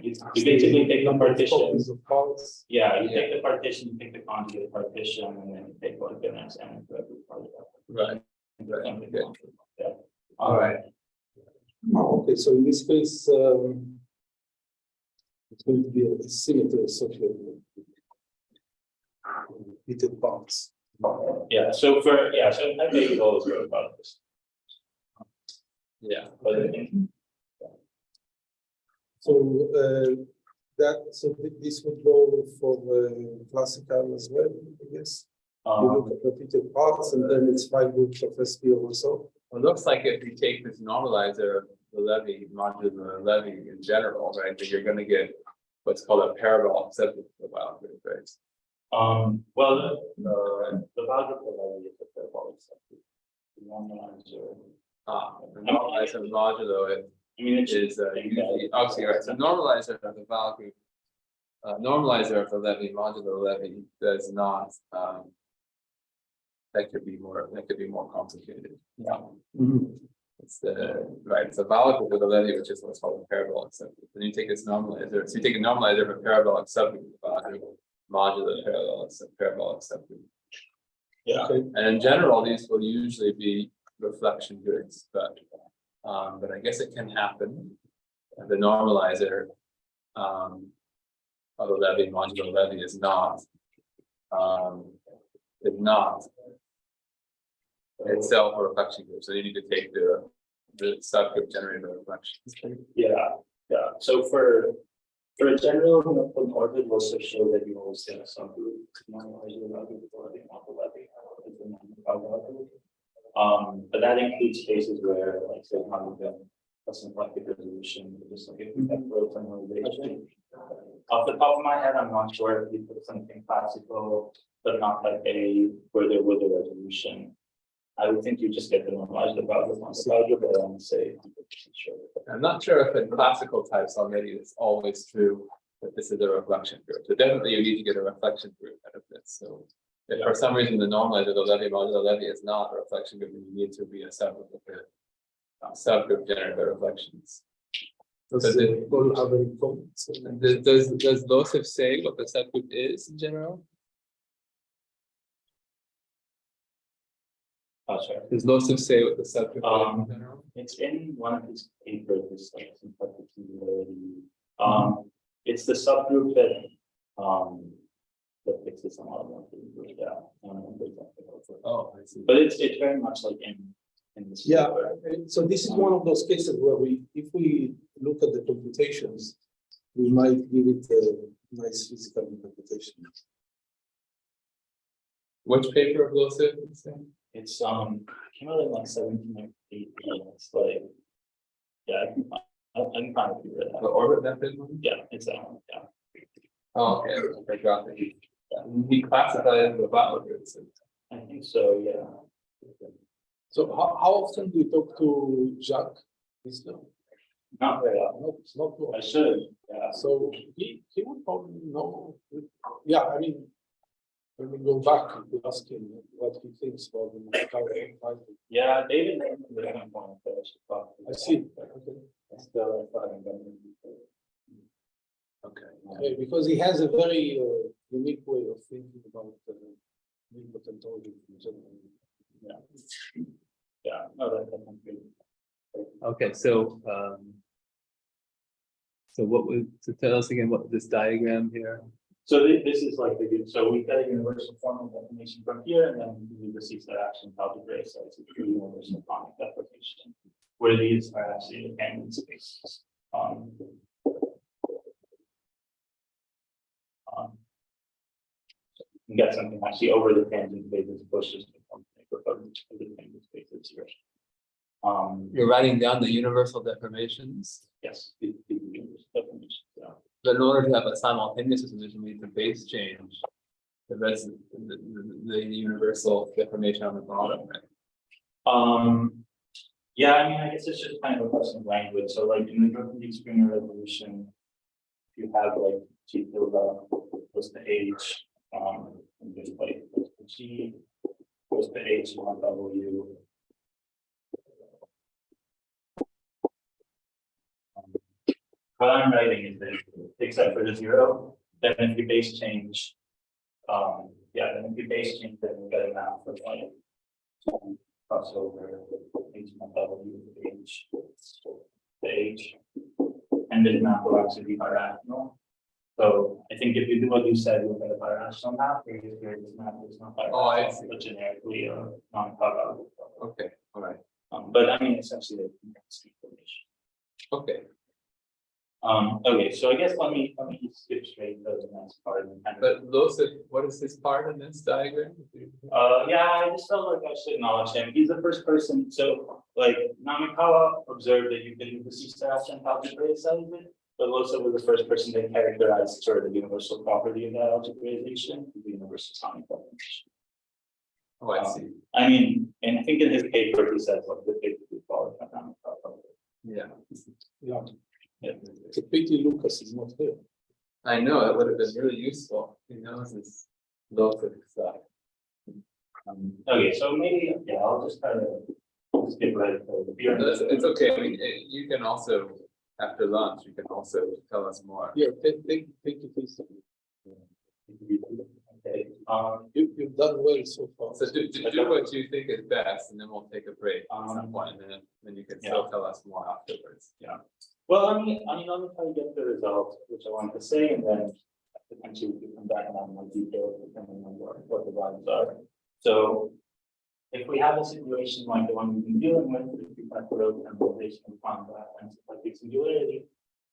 you basically take the partition. Yeah, you take the partition, you take the conjugate partition, and then you take like the next n for every part of that. right. Yeah. All right. Oh, okay, so in this case, it's going to be a symmetry associated with repeated parts. Yeah, so in type A, you always go about this. Yeah. But in So this would go for classical as well, I guess. You look at repeated parts, and then it's 5 groups of SP also. It looks like if you take this normalizer, the levy, modular levy in general, right, that you're going to get what's called a parabolic subgroup of algorithm, right? Well, the value for levy is the parabolic subgroup. The normalizer. The normalizer modulo I mean, it's is usually, okay, right, so normalizer of the value, normalizer of the levy, modulo levy does not, that could be more complicated. Yeah. It's it's a value for the levy, which is what's called a parabolic subgroup. Then you take this normalizer, so you take a normalizer of a parabolic subgroup, modulo parabolic subgroup. Yeah. Okay. And in general, these will usually be reflection groups, but I guess it can happen. The normalizer of the levy, modulo levy, is not itself a reflection group. So you need to take the subgroup generated by reflections. Yeah. So for a general orbit, we'll also show that you always get a subgroup. Normalizer levy for the levy. But that includes cases where, like, say, a symplectic resolution, just like if we have growth and normalization. Off the top of my head, I'm not sure if we put something classical, but not like A, where there was a resolution. I would think you just get the normalized about the algebra, but I'm say 100% sure. I'm not sure if in classical types already it's always true that this is a reflection group. So definitely you need to get a reflection group out of this. So if for some reason the normalizer, the levy, modulo levy is not a reflection group, then you need to be a subgroup of it. Subgroup generated by reflections. Does it all have any comments? Does Losif say what the subgroup is in general? Oh, sorry. Does Losif say what the subgroup is in general? It's in one of his papers, this like symplectic singularity. It's the subgroup that fixes some automatically. Yeah. I don't know exactly what it's like. Oh, I see. But it's very much like in this. Yeah, paper. so this is one of those cases where if we look at the computations, we might give it a nice physical interpretation. Which paper of Losif is it saying? It's came out in like 1780. It's like, yeah, I can kind of figure it The out. orbit method one? Yeah, it's that one. Yeah. Oh, okay, I got it. He classified it as a value group. I think so. Yeah. So how often do you talk to Jacques He's not. Not very often. No, it's not. I should, yeah. So he would probably know. Yeah, I mean, when we go back to ask him what he thinks about the. Yeah, David, the second point that I should talk. I see. Okay. Still, I haven't done it. Okay, because he has a very unique way of thinking about potential in general. Yeah. Yeah, no, that's good. Okay, so so tell us again what this diagram here. So this is like so we get a universal formal definition from here, and then we receive that action algebra, so it's a true universal formal definition, where these are actually dependent spaces. You get something actually over the tangent space as opposed to the tangent spaces here. You're writing down the universal deformations, Yes, the universal definition. Yeah. but in order to have a simultaneous resolution, we need to base change the universal deformation on the bottom, right? Yeah, I mean, I guess it's just kind of a question of language. So like in the Djokovic Springer resolution, if you have like G tilde plus the H, and just like plus the G plus the H on W. What I'm writing is that except for the zero, then if you base change, yeah, then if you base change, then you get a map for like cross over H on W, the H, and this map will actually be birational. So I think if you do what you said, you'll get a birational map, where this map is not birational, Oh, I see. but generically non-covered. Okay, all right, But I mean, essentially, it's information. okay. Okay, so I guess let me just skip straight to the next part. And kind of, But those are, what is this part in this diagram? yeah, I just felt like I should acknowledge him. He's the first person. So, like, Namikawa observed that you can do the C-star and algebra side of it, but also was the first person that characterized sort of the universal property of that algebraization, the universal sonic definition. Oh, I see. I mean, and I think in his paper he says like the paper we call it Namikawa. Yeah. Yeah, Yeah. it's a pity Lucas is not here. I know, it would have been really useful. He knows this local stuff. Okay, so maybe, yeah, I'll just kind of skip right to the beer. It's okay. I mean, you can also, after lunch, you can also tell us more. Yeah, take it easy. Okay, You've done well so far. So do what you think is best, and then we'll take a break at some point, and then you can still tell us more afterwards. yeah. Well, I mean, let me try to get the results, which I wanted to say, and then potentially we can come back and have more details depending on what the values are. So if we have a situation like the one we've been dealing with, if we have growth and relation of quantum symplectic singularity,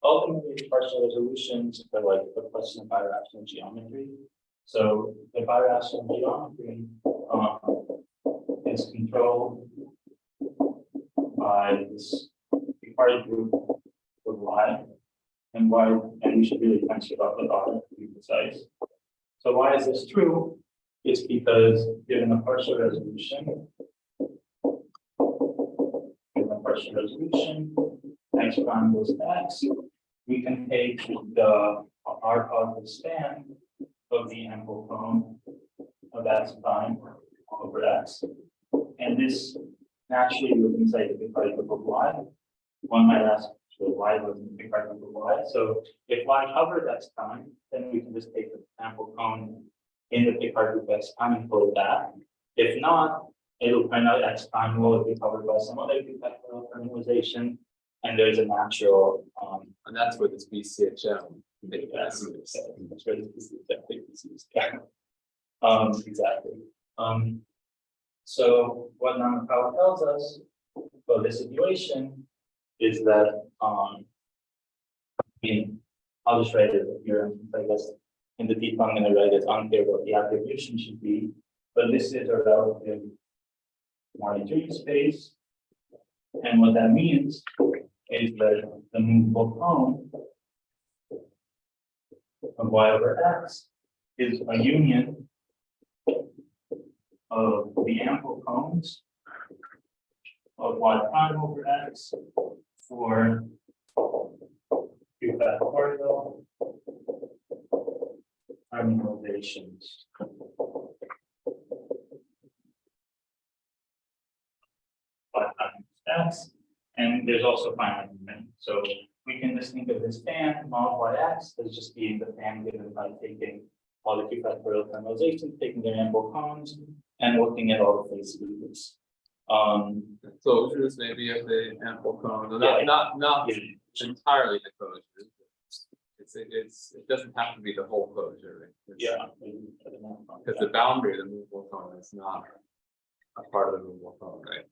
ultimately the partial resolutions are like a question of birational geometry. So the birational geometry is controlled by this part group of Y, and we should really mention about the bottom to be precise. So why is this true? It's because given a partial resolution, x prime goes to x, we can take the R positive span of the ample cone of x prime over x, and this naturally we can say the big particle of Y. One might ask, so Y wasn't the big particle of Y. So if Y covered x prime, then we can just take the ample cone in the big particle of x prime and pull it back. If not, it'll turn out x prime will be covered by some other big particle fertilization, and there's a natural And that's where this BCHM. that's where this is. Exactly. So what Namikawa tells us about this situation is that I mean, I'll just write it here. I guess in the deep I'm going to write it's unclear what the attribution should be, but this is a relative monetary space, and what that means is that the movable cone of Y over X is a union of the ample cones of Y prime over X for factorial harmonizations. X, and there's also finite limit. So we can just think of this fan multiply x as just being the fan given by taking all the factorial harmonizations, taking their ample cones, and looking at all the face groups. Closures maybe of the ample cone, Yeah. not Yeah. entirely the closure. It doesn't have to be the whole closure, right? Yeah. Because the boundary of the movable cone is not a part of the movable cone, right?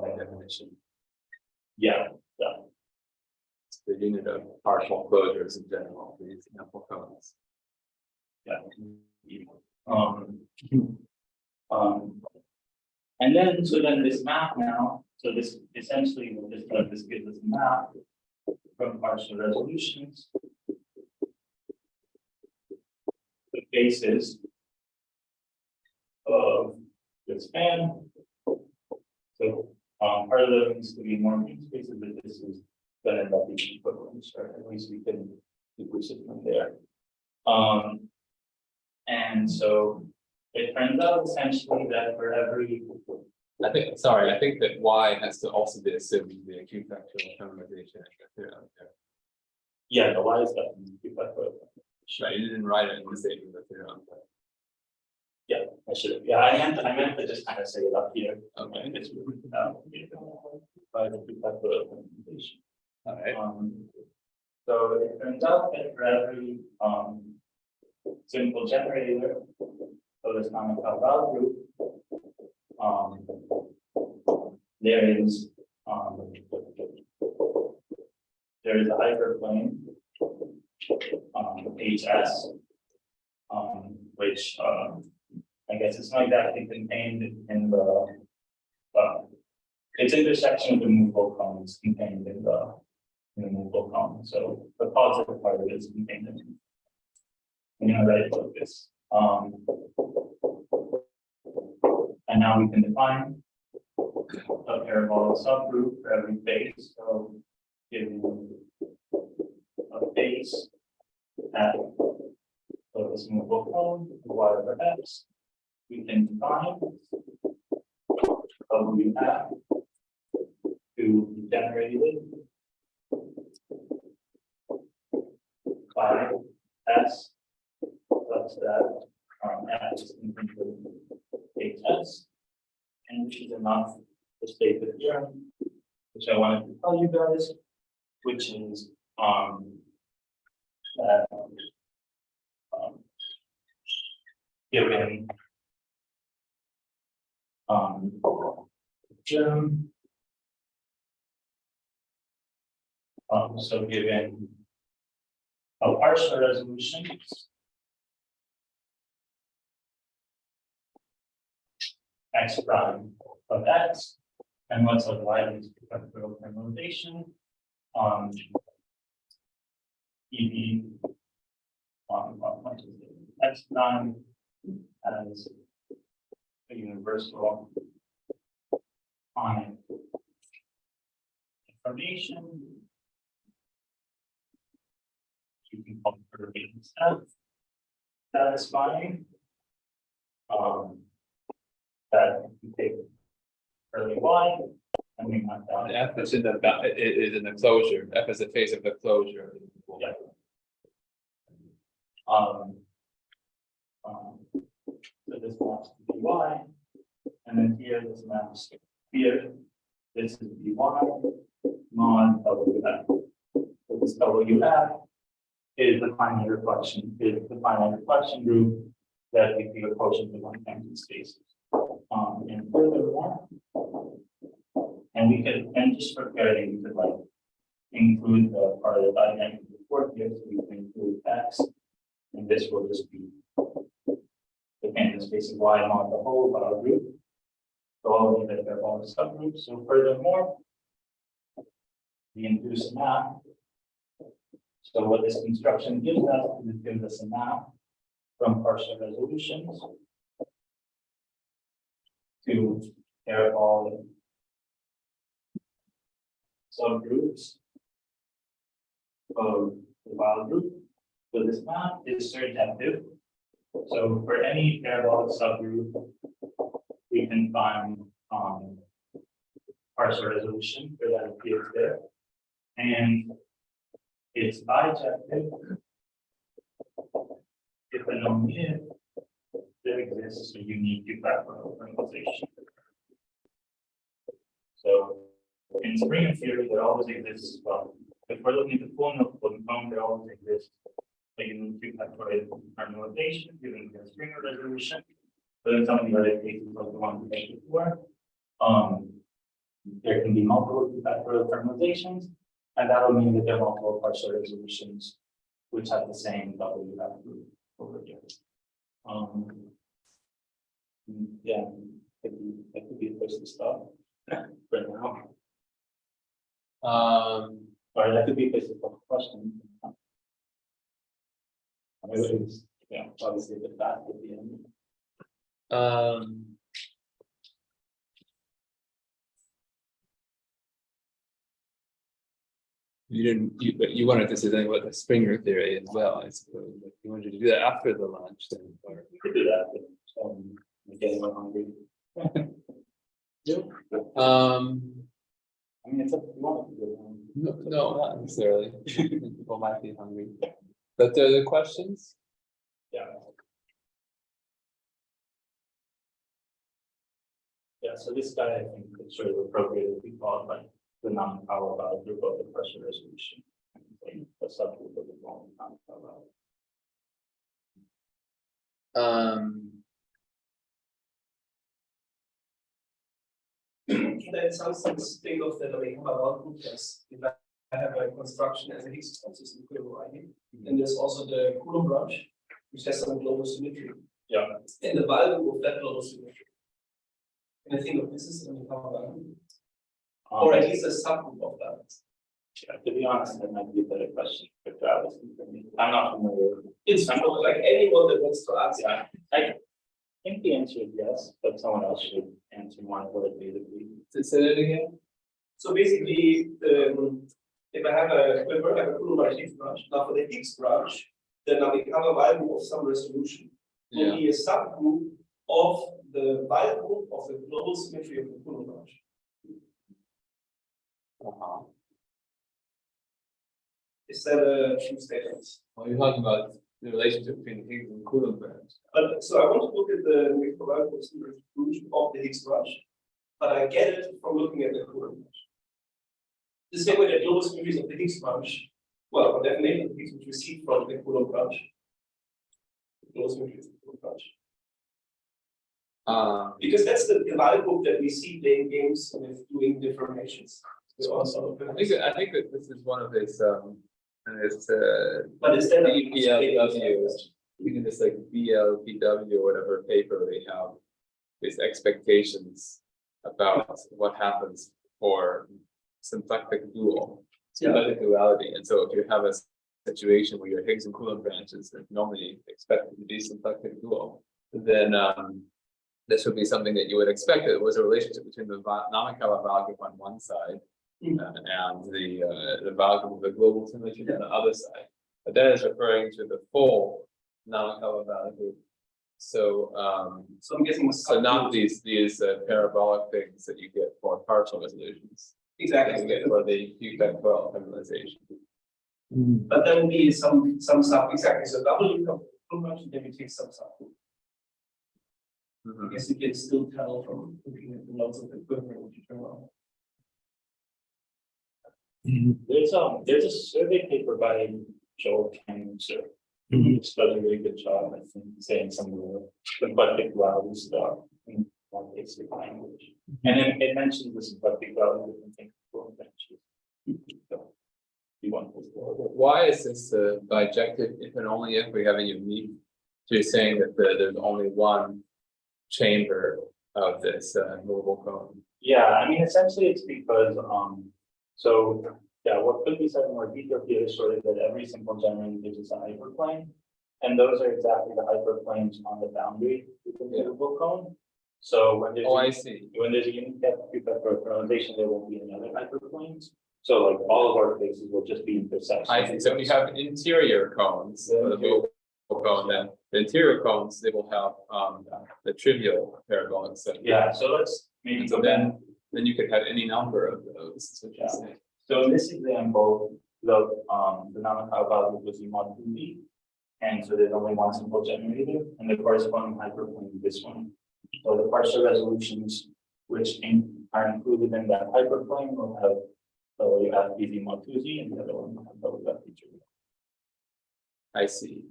By definition. Yeah, It's the unit of partial closures in general, these ample cones. yeah. And then, so then this map now, so this essentially will just like this gives us a map from partial resolutions. The basis of the span. So part of the needs to be more mean spaces, but this is gonna end up being equivalent, or at least we can deduce it from there. And so it turns out essentially that for every I think that y has to also be assumed to be a Q factorial harmonization. yeah, the y is definitely Right, you didn't write it in the statement of theorem. yeah, I should have, yeah, I meant to just kind of say it up here. Okay. It's by the factorial harmonization. All right. So it turns out that for every simple generator of this common Calval group, there is a hyperplane HS, which I guess it's not exactly contained in the its intersection of the movable cone is contained in the movable cone. So the positive part of it is contained in right focus. And now we can define a parabolic subgroup for every base. So given a base at this movable cone, whatever x, we can define we have to be generated by S such that S is equal to HS, and which is enough to state the theorem, which I wanted to tell you guys, which is that given so given a partial resolution x prime of x, and what's a y is factorial harmonization EV x prime as a universal on information. You can call it perturbation stuff. Satisfying. That you take early y, and we want that. F is in the closure. F is the face of the closure. Yeah. So this maps to by, and then here this maps here. This is by mod WF. So this WF is the finite reflection, group that we feel quotient of one tangent spaces. And furthermore, and we could, and just for clarity, we could like include the part of the dynamic before here, so we can include x, and this will just be the tangent space of y mod the whole group. So all of these are all subgroups. So furthermore, we introduce a map. So what this construction gives us is it gives us a map from partial resolutions to parabolic subgroups of the wild group. So this map is surjective. So for any parabolic subgroup, we can find partial resolution for that appears there. And it's bijective if and only if there exists a unique two-factor organization. So in Springer theory, there always exists as well. If we're looking at the full notebook cone, there always exists a unique two-factorial normalization given the Springer resolution. But in some of the other cases, like the one we made before, there can be multiple two-factorial normalizations, and that will mean that there are multiple partial resolutions which have the same W group over here. Yeah, that could be a place to stop for now. Or that could be a place to stop a question. Yeah, obviously the fact at the end. But you wanted to say something about the Springer theory as well, I suppose. But you wanted to do that after the lunch then, or We could do that, but I'm getting hungry. I mean, it's up to you want to do it. no, not necessarily. People might be hungry. But there are the questions? Yeah. Yeah, so this guy, I think, is sort of appropriate to be called like the non-power group of the partial resolution. Like a subgroup of the non-power. Can I in some sense think of the Alberto group as if I have a construction as a Higgs consistent equilibrium, and there's also the Coulomb branch, which has some global symmetry. Yeah. And the value of that global symmetry. And I think of this as an value, or at least a subgroup of that. Yeah, to be honest, that might be a better question for Travis than for me. I'm not familiar with it. It's for like anyone that wants to answer. Yeah, I think the answer is yes, but someone else should answer more authoritatively. Say that again? So basically, if I have a quiver, I have a Coulomb Higgs branch. Now for the Higgs branch, then I become a value of some resolution. Will be a subgroup of the value of the global symmetry of the Coulomb branch. Is that a true statement? Well, you're talking about the relationship between the Higgs and Coulomb branch. But so I want to look at the microbiotic resolution of the Higgs branch, but I get it from looking at the Coulomb branch. The same way that global symmetries of the Higgs branch, well, by definition, the Higgs which receive from the Coulomb branch. The global symmetries of the Coulomb branch. Because that's the value group that we see playing games with doing deformations. I think that this is one of his But instead of BLW, even this like BLPW or whatever paper they have, these expectations about what happens for symplectic dual, symplectic duality. And so if you have a situation where your Higgs and Coulomb branches are normally expected to be symplectic dual, then this would be something that you would expect. It was a relationship between the Namikawa value group on one side and the value group of the global symmetry on the other side. But that is referring to the full Namikawa value group. So so I'm guessing so not these parabolic things that you get for partial resolutions. exactly. You get for the Q-factorial feminization. But there will be some sub exactly. So W comes then we take some sub. I guess you can still tell from looking at the notes of the equivalent which you turn on. There's a survey paper by Joel Kanzer. He's done a really good job, I think, saying some of the symplectic duality stuff in one basic language. And then it mentions the symplectic duality different things. So, you want this? Why is this bijective if and only if we have a unique? So you're saying that there's only one chamber of this movable cone. Yeah, I mean, essentially it's because, so, yeah, what could be said in more detail here is sort of that every simple generator gives us a hyperplane. And those are exactly the hyperplanes on the boundary of the movable cone. So when there's I see. when there's a unique two-factor factorization, there won't be any other hyperplanes. So like all of our cases will just be intersections. I think so. When you have interior cones, Yeah. or the vocal cone, then the interior cones, they will have the trivial parabolic set. Yeah, so let's maybe And so go back. then you could have any number of those, is what you're saying. So in this example, the nominal value was E1 2B. And so there's only one simple generator and the corresponding hyperplane is this one. So the partial resolutions which are included in that hyperplane will have WFPZ1 2Z and the other one will have WFP2. I see.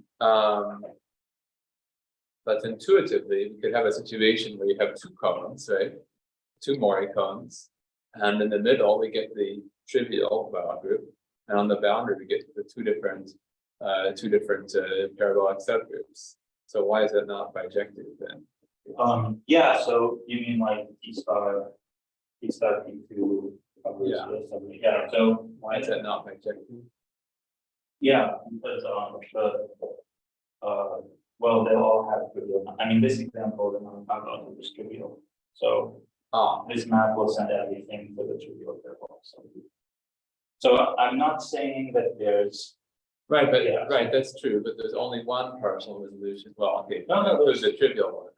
But intuitively, we could have a situation where you have two cones, right? Two Mori cones. And in the middle, we get the trivial vowel group. And on the boundary, we get the two different parabolic subgroups. So why is that not bijective then? Yeah, so you mean like P star P2. Yeah. Yeah, so Why is that not bijective? yeah, because well, they all have trivial. I mean, this example, the non-parallel is trivial. So this map will send everything to the trivial parabolic. So I'm not saying that there's Right, but Yeah. right, that's true, but there's only one partial resolution. Well, okay, No, there's a trivial one.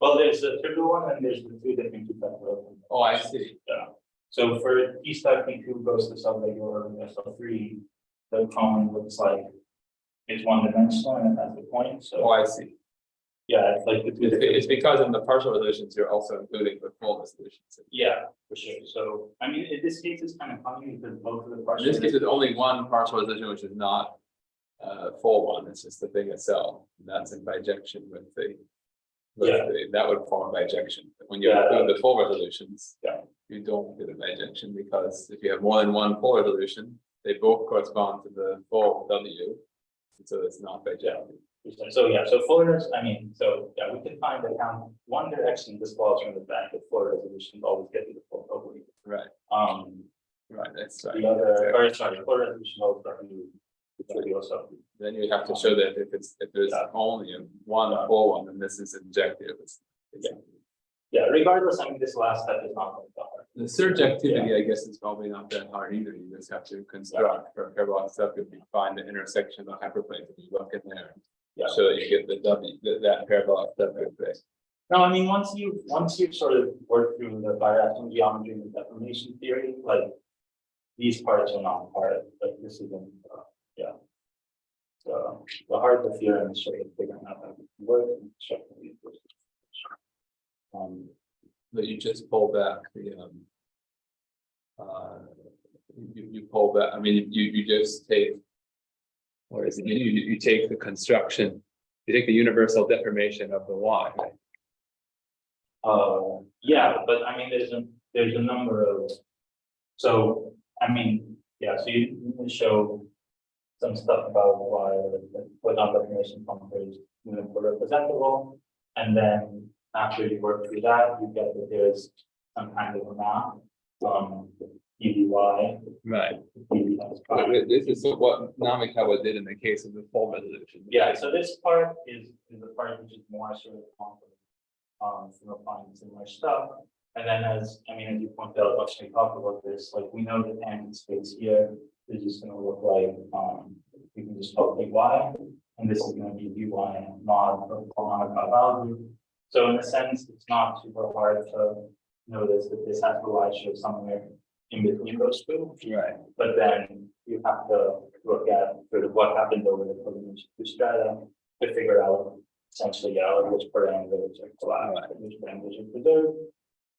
well, there's the trivial one and there's the two different two-factor. Oh, I see. Yeah. So for P star P2 goes to subregular and SL3, the cone looks like it's one-dimensional and it has the point. Oh, So I see. yeah, it's like the two different. It's because in the partial resolutions, you're also including the full resolutions. Yeah, for sure. So I mean, in this case, it's kind of funny because both of the In partial. this case, there's only one partial resolution, which is not full one. It's just the thing itself. And that's in bijection with the. That would form bijection. But when you Yeah. include the full resolutions. Yeah. You don't get a bijection because if you have more than one full resolution, they both correspond to the full W. And so it's not bijective. So yeah, so fullness, I mean, so yeah, we can find that count one direction this falls from the fact that full resolutions always get to the full W. Right, right, that's right. The other, or sorry, full resolution always got to the trivial subgroup. Then you have to show that if there's Yeah. only one full one, then this is injective. Yeah, regardless, I mean, this last step is not going to hard. The surjectivity, I guess, is probably not that hard either. You just have to construct for a parabolic subgroup, you find the intersection of the hyperplanes, and you look in there. Yeah. So that you get the that parabolic subgroup base. No, I mean, once you sort of work through the biaxial geometry and the deformation theory, like these parts are not hard, like this isn't, yeah. So the heart of the theorem is sort of figuring out how it works and constructing these. But you just pull back the you pull back. I mean, you just take. Or is it you take the construction, you take the universal deformation of the Y, right? Yeah, but I mean, there's a number of, so, I mean, yeah, so you need to show some stuff about why what non-definition functors are representable, and then after you work through that, you get that there's some kind of a map from EDY. Right. EDY. This is what Namikawa did in the case of the full resolution. Yeah, so this part is the part which is more sort of confident from applying similar stuff. And then as you pointed out, once we talked about this, like we know the tangent space here is just gonna look like we can just call it Y, and this is gonna be Vy mod of Malaney value. So in a sense, it's not super hard to notice that this has to lie somewhere in between those two. Right. But then you have to look at sort of what happened over the coordination to strata to figure out essentially which parameters are collapsed, which parameters are preserved.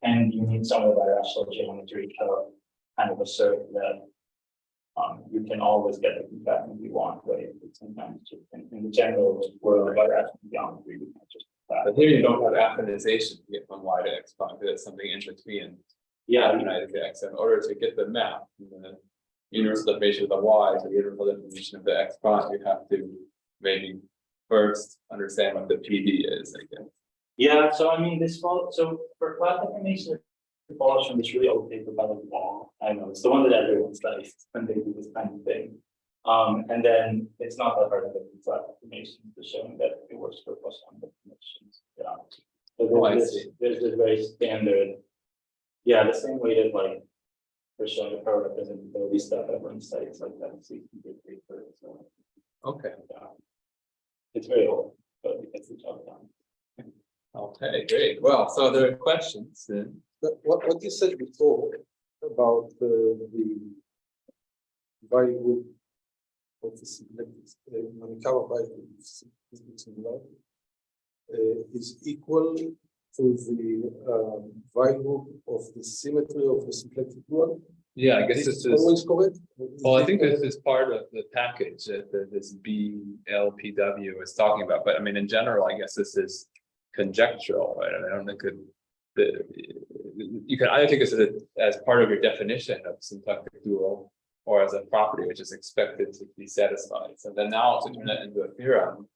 And you need some of the biaxial geometry to kind of assert that you can always get the feedback if you want, right? But sometimes just in the general world of biaxial geometry, you can't just. But here you don't have affinization to get from Y to X prime, because it's something in between. Yeah, United to X. In order to get the map, the universal definition of the Y to the universal definition of the X prime, you have to maybe first understand what the PD is, I guess. yeah. So I mean, this fall. So for class definition, it follows from this really old paper by the wall. I know it's the one that everyone studies when they do this kind of thing. And then it's not that hard to get the class definition to showing that it works for plus one definitions. Yeah. So I see. there's this very standard. Yeah, the same way that like for showing the power representability stuff at one site sometimes. So you can get paid for it, so, Okay, yeah. It's very old, but it gets the job done. okay, great. Well, so there are questions then. What you said before about the value of the symplectic, Mamikawa value is equal to the value of the symmetry of the symplectic dual. Yeah, I guess this is, Always correct? well, I think this is part of the package that this BLPW is talking about, but I mean, in general, I guess this is conjectural, right? I mean, I don't think you can either take this as part of your definition of symplectic dual or as a property which is expected to be satisfied. So then now to turn that into a theorem,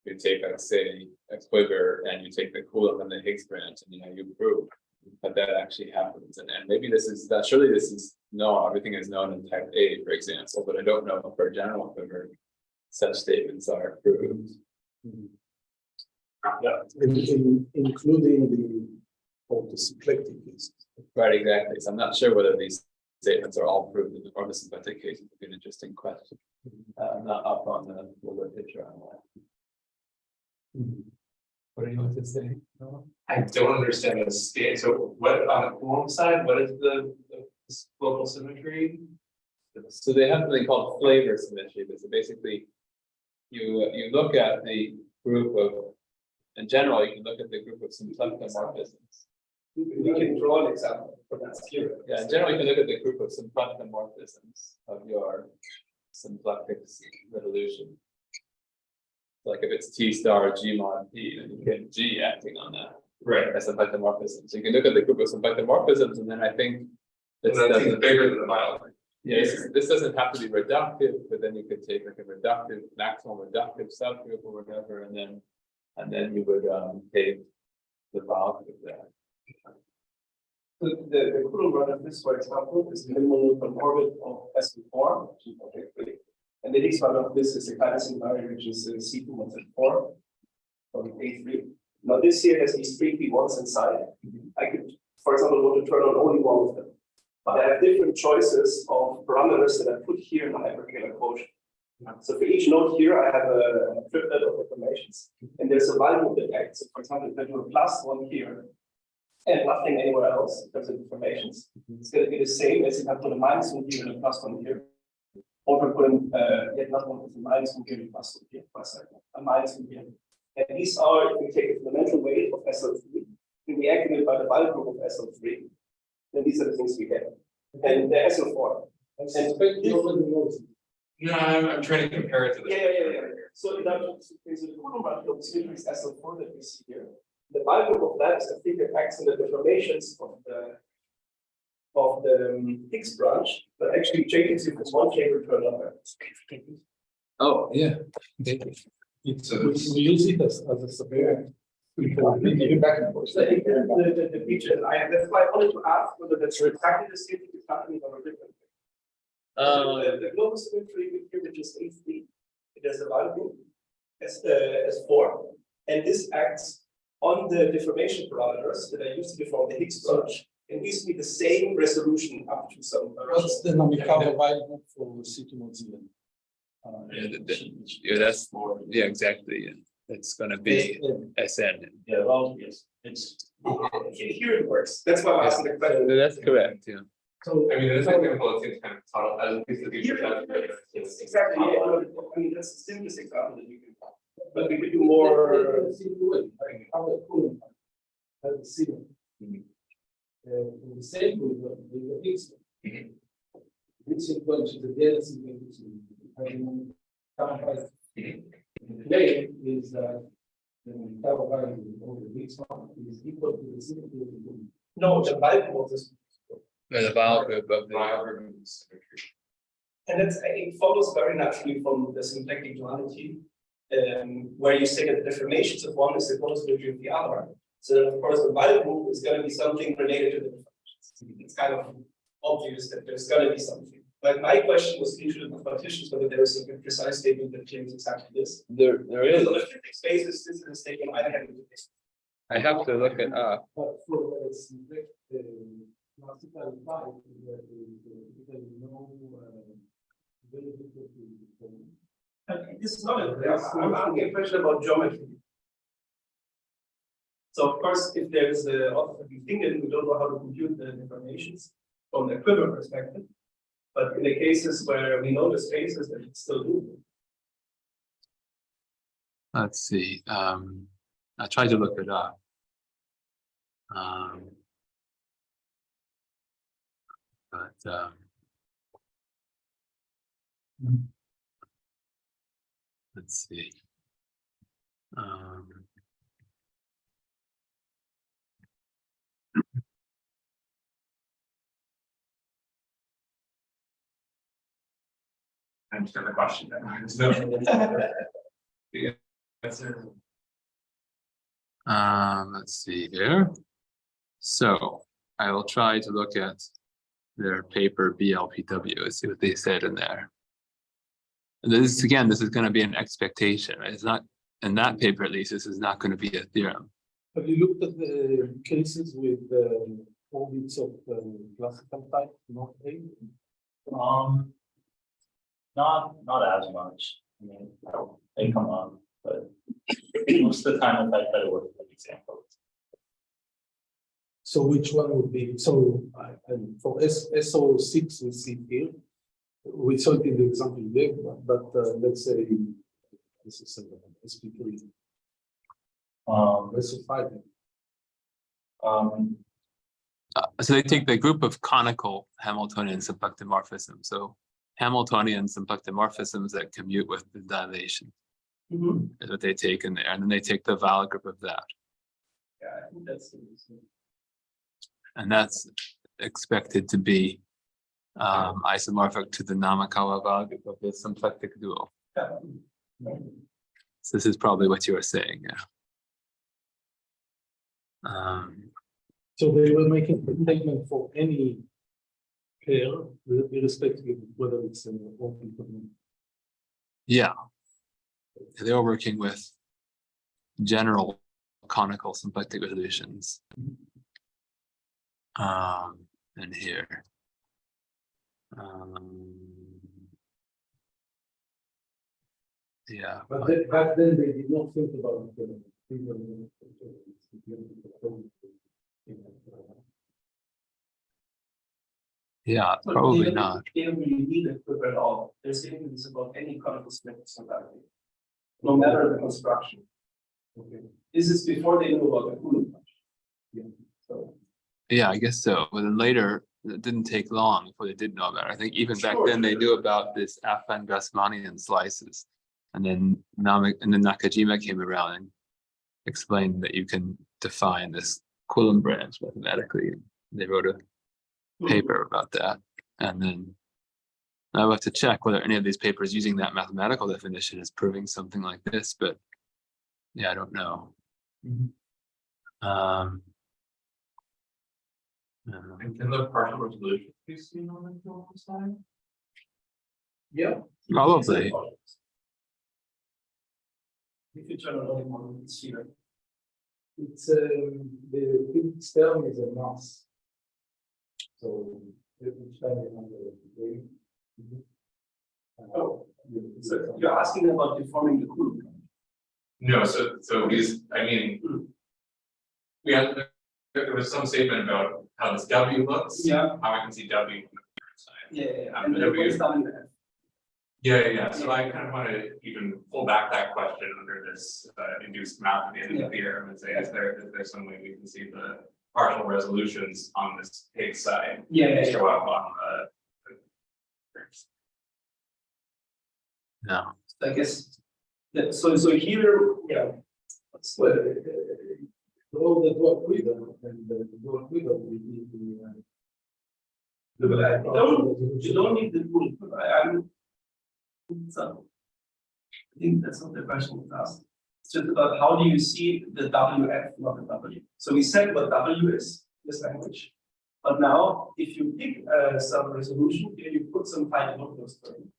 you take, like, say, Quiver and you take the Coulomb and the Higgs branch, and you prove that actually happens. And maybe this is that, surely this is known, everything is known in type A, for example, but I don't know if for general Quiver such statements are proved. Yeah, including the symplectic cases. Right, exactly. So I'm not sure whether these statements are all proved in the symplectic case. Would be an interesting question. Not up on the picture on that. What do you want to say? I don't understand the scale. So what on the Coulomb side, what is the local symmetry? So they have something called flavor symmetry, but so basically you look at the group of, in general, you can look at the group of symplectic morphisms. We can draw an example for that theorem. Yeah, in general, you can look at the group of symplectic morphisms of your symplectic revolution. Like if it's T star G mod P, then you get G acting on that. Right. As symplectic morphisms. So you can look at the group of symplectic morphisms, and then I think And that seems bigger than the mile. yes, this doesn't have to be reductive, but then you could take like a reductive, maximal reductive subgroup or whatever, and then you would take the bulk of that. The Coulomb run of this, for example, is minimal from orbit of S4, which is objectively. And the Higgs run of this is a kind of singularity, which is C214 from A3. Now this here has these three P1s inside. I could, for example, want to turn on only one of them. But I have different choices of parameters that I put here in the hyperscalar quotient. So for each node here, I have a triplet of informations, and there's a value of the X. So for example, if I do a +1 here and nothing anywhere else in terms of informations, it's going to be the same as if I put a -1 here and a +1 here. Or if I put yet another one with a -1 here and a +1 here, a -1 here. And these are, if we take the fundamental weight of SL3, and we activate by the value group of SL3, then these are the things we get. And the SL4. No, I'm trying to compare it to the. Yeah. So in that case, the Coulomb run of series SL4 that we see here, the value group of that is the figure X and the deformations of the Higgs branch, but actually changes if it's one chamber to another. Oh, yeah. We use it as a surveyor. Back and forth. So the feature I have, that's why I wanted to ask whether that's exactly the same thing is happening or different. The global symmetry here, which is A3, it has a value group as 4, and this acts on the deformation parameters that I used to deform the Higgs branch, and gives me the same resolution up to some. What's the Mamikawa value for C2 Mozilla? That's more, yeah, exactly. It's gonna be SN. Yeah, well, yes, it's. Here it works. That's why I'm asking the question. That's correct, yeah. So I mean, this example, it seems kind of subtle as a piece of it's exactly, I mean, that's the simplest example that you can, but we could do more. How the Coulomb has the signal. The same with the Higgs. Higgs equals to the data signal. The claim is that the Mamikawa value of the Higgs is equal to the symmetry of the Coulomb. No, the value of this. The valve of the. And that's, it follows very naturally from the symplectic duality, where you say that the deformations of one is the closity of the other. So then, of course, the value group is going to be something related to the deformations. It's kind of obvious that there's going to be something. But my question was into the mathematicians whether there is a precise statement that claims exactly this. There is. On a physics basis, this is a statement I have. I have to look it up. But for the symplectic classical type that typically no very difficult to This is not it. I'm asking a question about geometry. So of course, if there's a orthogonal thing, then we don't know how to compute the informations from the equivalent perspective. But in the cases where we know the spaces, then it's still doable. Let's see. I tried to look it up. Let's see. I understand the question. So, the answer. Let's see here. So I will try to look at their paper BLPW and see what they said in there. And this is going to be an expectation, right? It's not in that paper, at least. This is not going to be a theorem. Have you looked at the cases with orbits of classical type, not A? Not as much. I mean, they come up, but most of the time I try to work with examples. So which one would be, so for SO6 we see here, we saw it in the example you gave, but let's say this is SP3. SO5. So they take the group of conical Hamiltonian symplectic morphisms. So Hamiltonian symplectic morphisms that commute with the dilation is what they take in there, and then they take the vowel group of that. Yeah, I think that's And that's expected to be isomorphic to the Namakawa vowel group of the symplectic duo. So this is probably what you were saying, yeah. So they were making the statement for any pair, irrespective of whether it's an open or not. Yeah. They were working with general conical symplectic resolutions. And here. Yeah. But back then they did not think about Yeah, So probably they not. They don't really need a quiver at all. They're saying this about any conical spectrum, no matter the construction. Okay. This is before they knew about the Coulomb function. Yeah. So. Yeah, I guess so. But then later, it didn't take long before they did know about it. I think even back then they knew about this affine Grassmannian slices. And then Nakajima came around and explained that you can define this Coulomb branch mathematically. And they wrote a paper about that. And then I will have to check whether any of these papers using that mathematical definition is proving something like this, but yeah, I don't know. And can the partial resolution be seen on the dual side? Yeah. Probably. If you turn on only one, it's here. it's the fifth term is a mass. So each time you have the Oh, so you're asking about deforming the Coulomb. No, so these, I mean, we had, there was some statement about how this W looks. Yeah. How I can see W on the side. Yeah. And then we- down in there. Yeah. So I kind of want to even pull back that question under this induced math at the end of the theorem and say, is there some way we can see the partial resolutions on this pig side show up on the. No. I guess. That, so here, yeah. What's all the dual quiver and the dual quiver will be you don't need the full. I think that's not the question was asked. It's just about how do you see the WF, not the W. So we said what W is, this language. But now, if you pick some resolution, here you put some finite modulus term.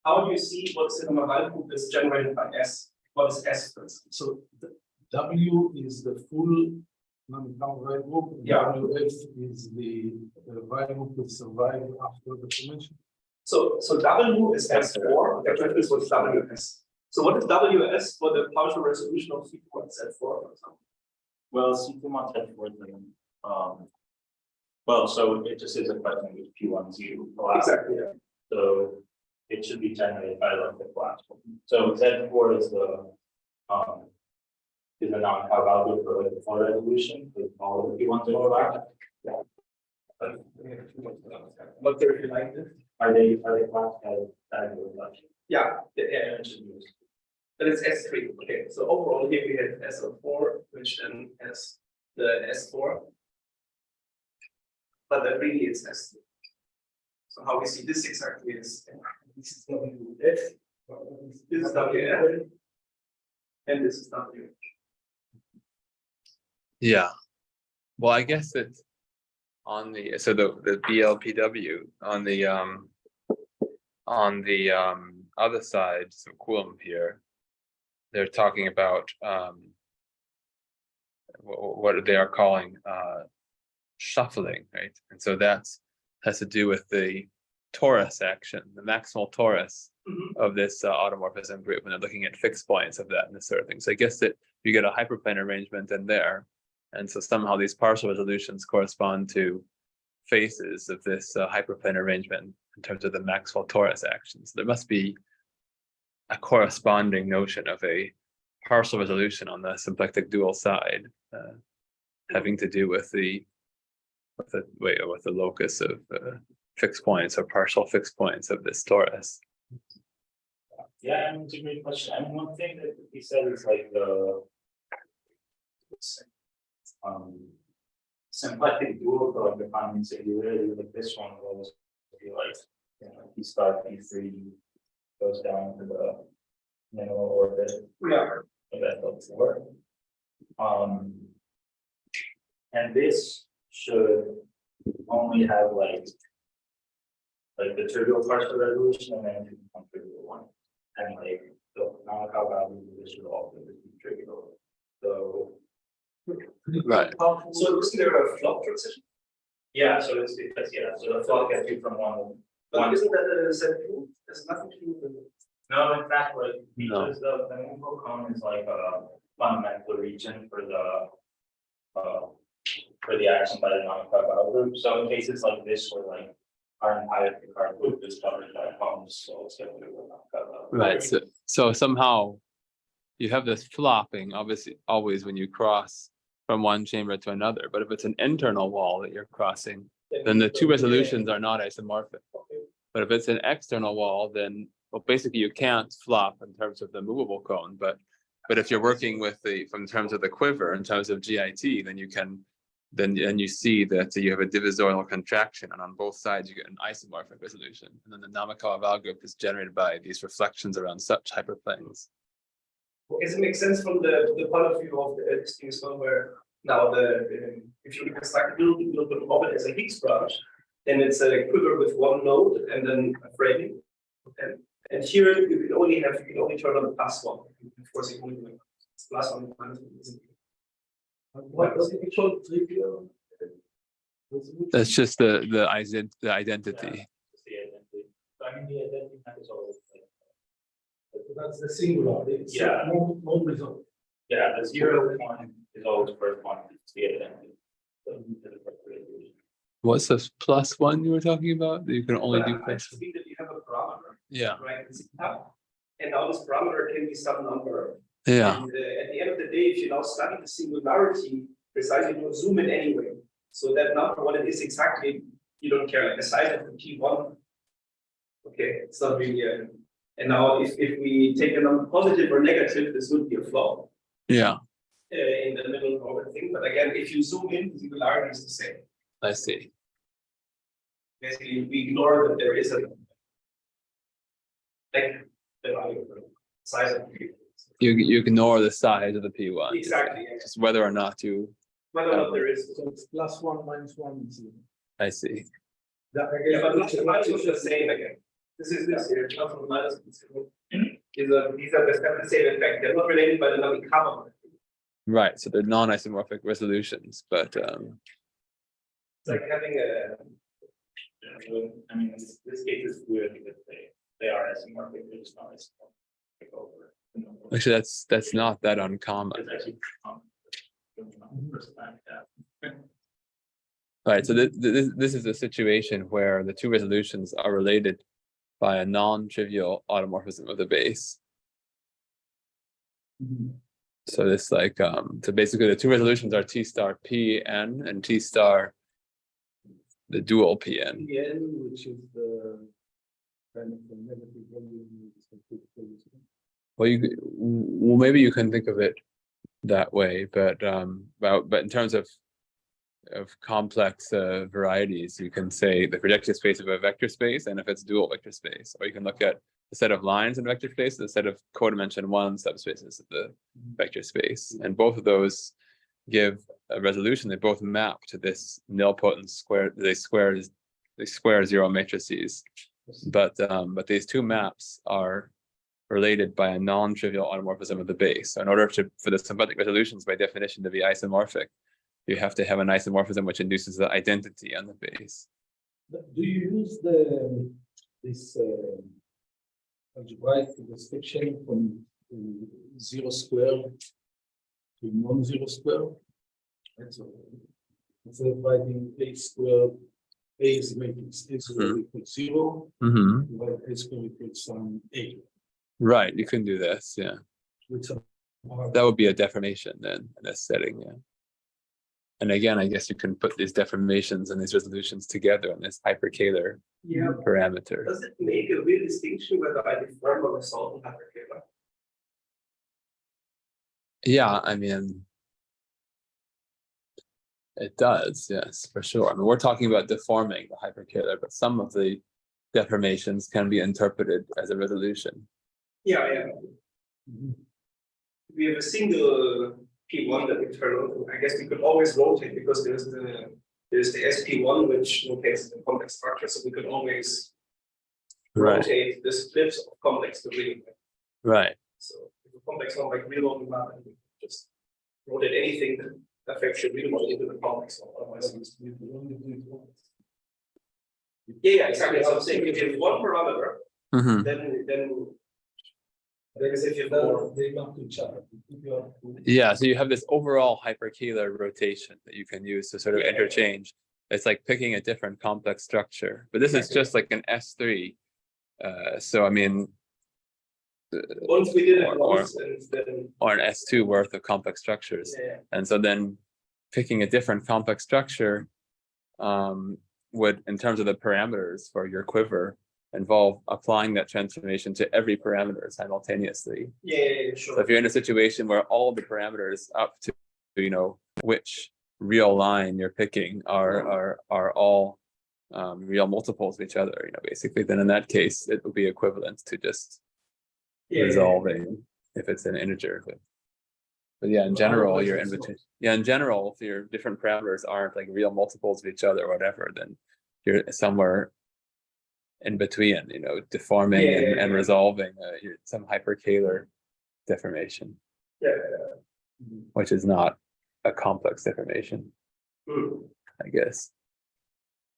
How do you see what sigma group is generated by S? What is S, for instance? So the W is the full non-count variable. and Yeah. WF is the variable to survive after the formation. So W is S4, that is what WS. So what is WS for the partial resolution of C2 and Z4, for example? Well, C2 must have four things. Well, so it just is a question with P1 collapse. Exactly, yeah. So it should be generated by like the collapse. So Z4 is the non-Cobb algorithm for like the full resolution with all of the P1 collapse. But they're related. Are they collapsed as diagonal? Yeah, it should be. But it's S3, okay, so overall here we have SO4, which then has the S4. But then really it's S3. So how we see this exactly is, this is WF, this is WF, and this is W. Yeah. Well, I guess it's on the, so the BLPW on the other side, so Coulomb here, they're talking about what they are calling shuffling, right? And so that's has to do with the torus action, the maximal torus of this automorphism group, when they're looking at fixed points of that and this sort of thing. So I guess that you get a hyperplane arrangement in there, and so somehow these partial resolutions correspond to faces of this hyperplane arrangement in terms of the Maxwell torus actions. There must be a corresponding notion of a partial resolution on the symplectic dual side, having to do with the locus of fixed points or partial fixed points of this torus. Yeah, I mean, it's a great question. I mean, one thing that he said is like the symplectic dual for like the common singularity, like this one will always be like, you know, P star P3 goes down to the minimal orbit. Yeah. Of that and this should only have like the trivial partial resolution and then it can become trivial one. And like the non-Cobb algorithm, this should also be trivial. So Right. So isn't there a flop transition? yeah, so it's because so the flow gets you from one. But isn't that a Z2? There's nothing to do with it. No, in fact, like No. because the movable cone is like a fundamental region for the action by the non-Cobb algorithm. So in cases like this where like our entire Picard loop is covered by cones, so it's going to be a non-Cobb algorithm. Right. So somehow you have this flopping, obviously, always when you cross from one chamber to another. But if it's an internal wall that you're crossing, then the two resolutions are not isomorphic. But if it's an external wall, then well, basically you can't flop in terms of the movable cone. But if you're working with from terms of the quiver, in terms of GIT, then you can then you see that you have a divisorial contraction, and on both sides you get an isomorphic resolution. And then the Namakov group is generated by these reflections around such hyperplanes. Does it make sense from the point of view of the thing as well, where now if you construct a little orbit as a Higgs branch, then it's a quiver with one node and then a framing. And here you can only turn on the plus one. Of course, you can only do plus one minus one. What was it called? Trivial? That's just the identity. The identity. So I mean, the identity is always like. That's the singular. It's Yeah. no result. Yeah, the 0 point is always first point to the identity. So What's this +1 you were talking about? That you can only do I plus just think that you have a parameter, Yeah. right? And now this parameter can be some number. Yeah. And at the end of the day, if you now study the singularity precisely, you zoom in anyway. So that number, what it is exactly, you don't care, like the size of the P1. Okay, it's not really and now if we take a number positive or negative, this would be a flaw Yeah. in the middle of the thing. But again, if you zoom in, the singularity is the same. I see. Basically, we ignore that there is a like the value of the size of the P1. You ignore the size of the P1. Exactly. Yeah. Just whether or not you. Whether or not there is. So it's +1 - 1 is 0. I see. Yeah, but plus and minus is the same again. This is this here, plus and minus. These are the same effect. They're not related by the Namakava. Right, so they're non-isomorphic resolutions, but It's like having a, I mean, this case is weird because they are isomorphic, they're just not isomorphic over. actually that's not that uncommon. It's actually first time, yeah. Right, so this is a situation where the two resolutions are related by a non-trivial automorphism of the base. So this like so basically the two resolutions are T star Pn and T star the dual Pn. Pn, which is the kind of the negative value. Well, maybe you can think of it that way, but in terms of complex varieties, you can say the projective space of a vector space, and if it's dual vector space, or you can look at the set of lines in vector space, the set of codimension one subspaces of the vector space, and both of those give a resolution. They both map to this nilpotent square. They square zero matrices, but these two maps are related by a non-trivial automorphism of the base. So in order for the symplectic resolutions by definition to be isomorphic, you have to have an isomorphism which induces the identity on the base. Do you use this algebraic description from zero square to non-zero square? And so instead of writing a squared, a is matrix a squared equals 0, write a squared equals some a. Right, you can do this, yeah. That would be a deformation then in this setting, yeah. And again, I guess you can put these deformations and these resolutions together in this hypercalar parameter. does it make a real distinction whether I deform or resolve in hypercalar? Yeah, I mean, it does, yes, for sure. I mean, we're talking about deforming the hypercalar, but some of the deformations can be interpreted as a resolution. Yeah. We have a single P1 that we turn on. I guess we could always rotate because there's the SP1 which locates the complex structure, so we could always rotate the splits of complex to real. Right. So if a complex one like real on the map, and we just rotate anything that affects your real one into the complex one. Otherwise, yeah, exactly. So I'm saying if you have one parameter, then because if you have more, they come to each other. Yeah, so you have this overall hypercalar rotation that you can use to sort of interchange. It's like picking a different complex structure, but this is just like an S3. So I mean, once we did it once, and then or an S2 worth of complex structures. And so then picking a different complex structure would, in terms of the parameters for your quiver, involve applying that transformation to every parameter simultaneously. Sure. So if you're in a situation where all the parameters up to, you know, which real line you're picking are all real multiples of each other, you know, basically, then in that case, it will be equivalent to just resolving if it's an integer. But yeah, in general, you're in between. Yeah, in general, if your different parameters aren't like real multiples of each other or whatever, then you're somewhere in between, you know, deforming and resolving some hypercalar deformation, which is not a complex deformation, I guess.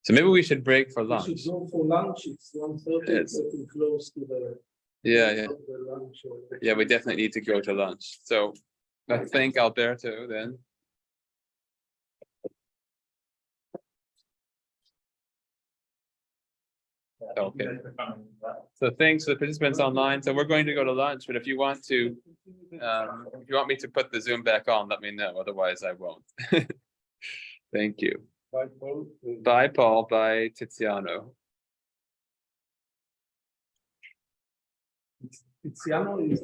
So maybe we should break for lunch. We should go for lunch. It's 1:30. It's getting close to the. Yeah. The lunch or the- Yeah, we definitely need to go to lunch. So I thank Alberto then. Okay. So thanks to the participants online. So we're going to go to lunch, but if you want to, if you want me to put the Zoom back on, let me know. Otherwise, I won't. Thank you. Bye, Paul. Bye, Paul. Bye, Tiziano. Tiziano is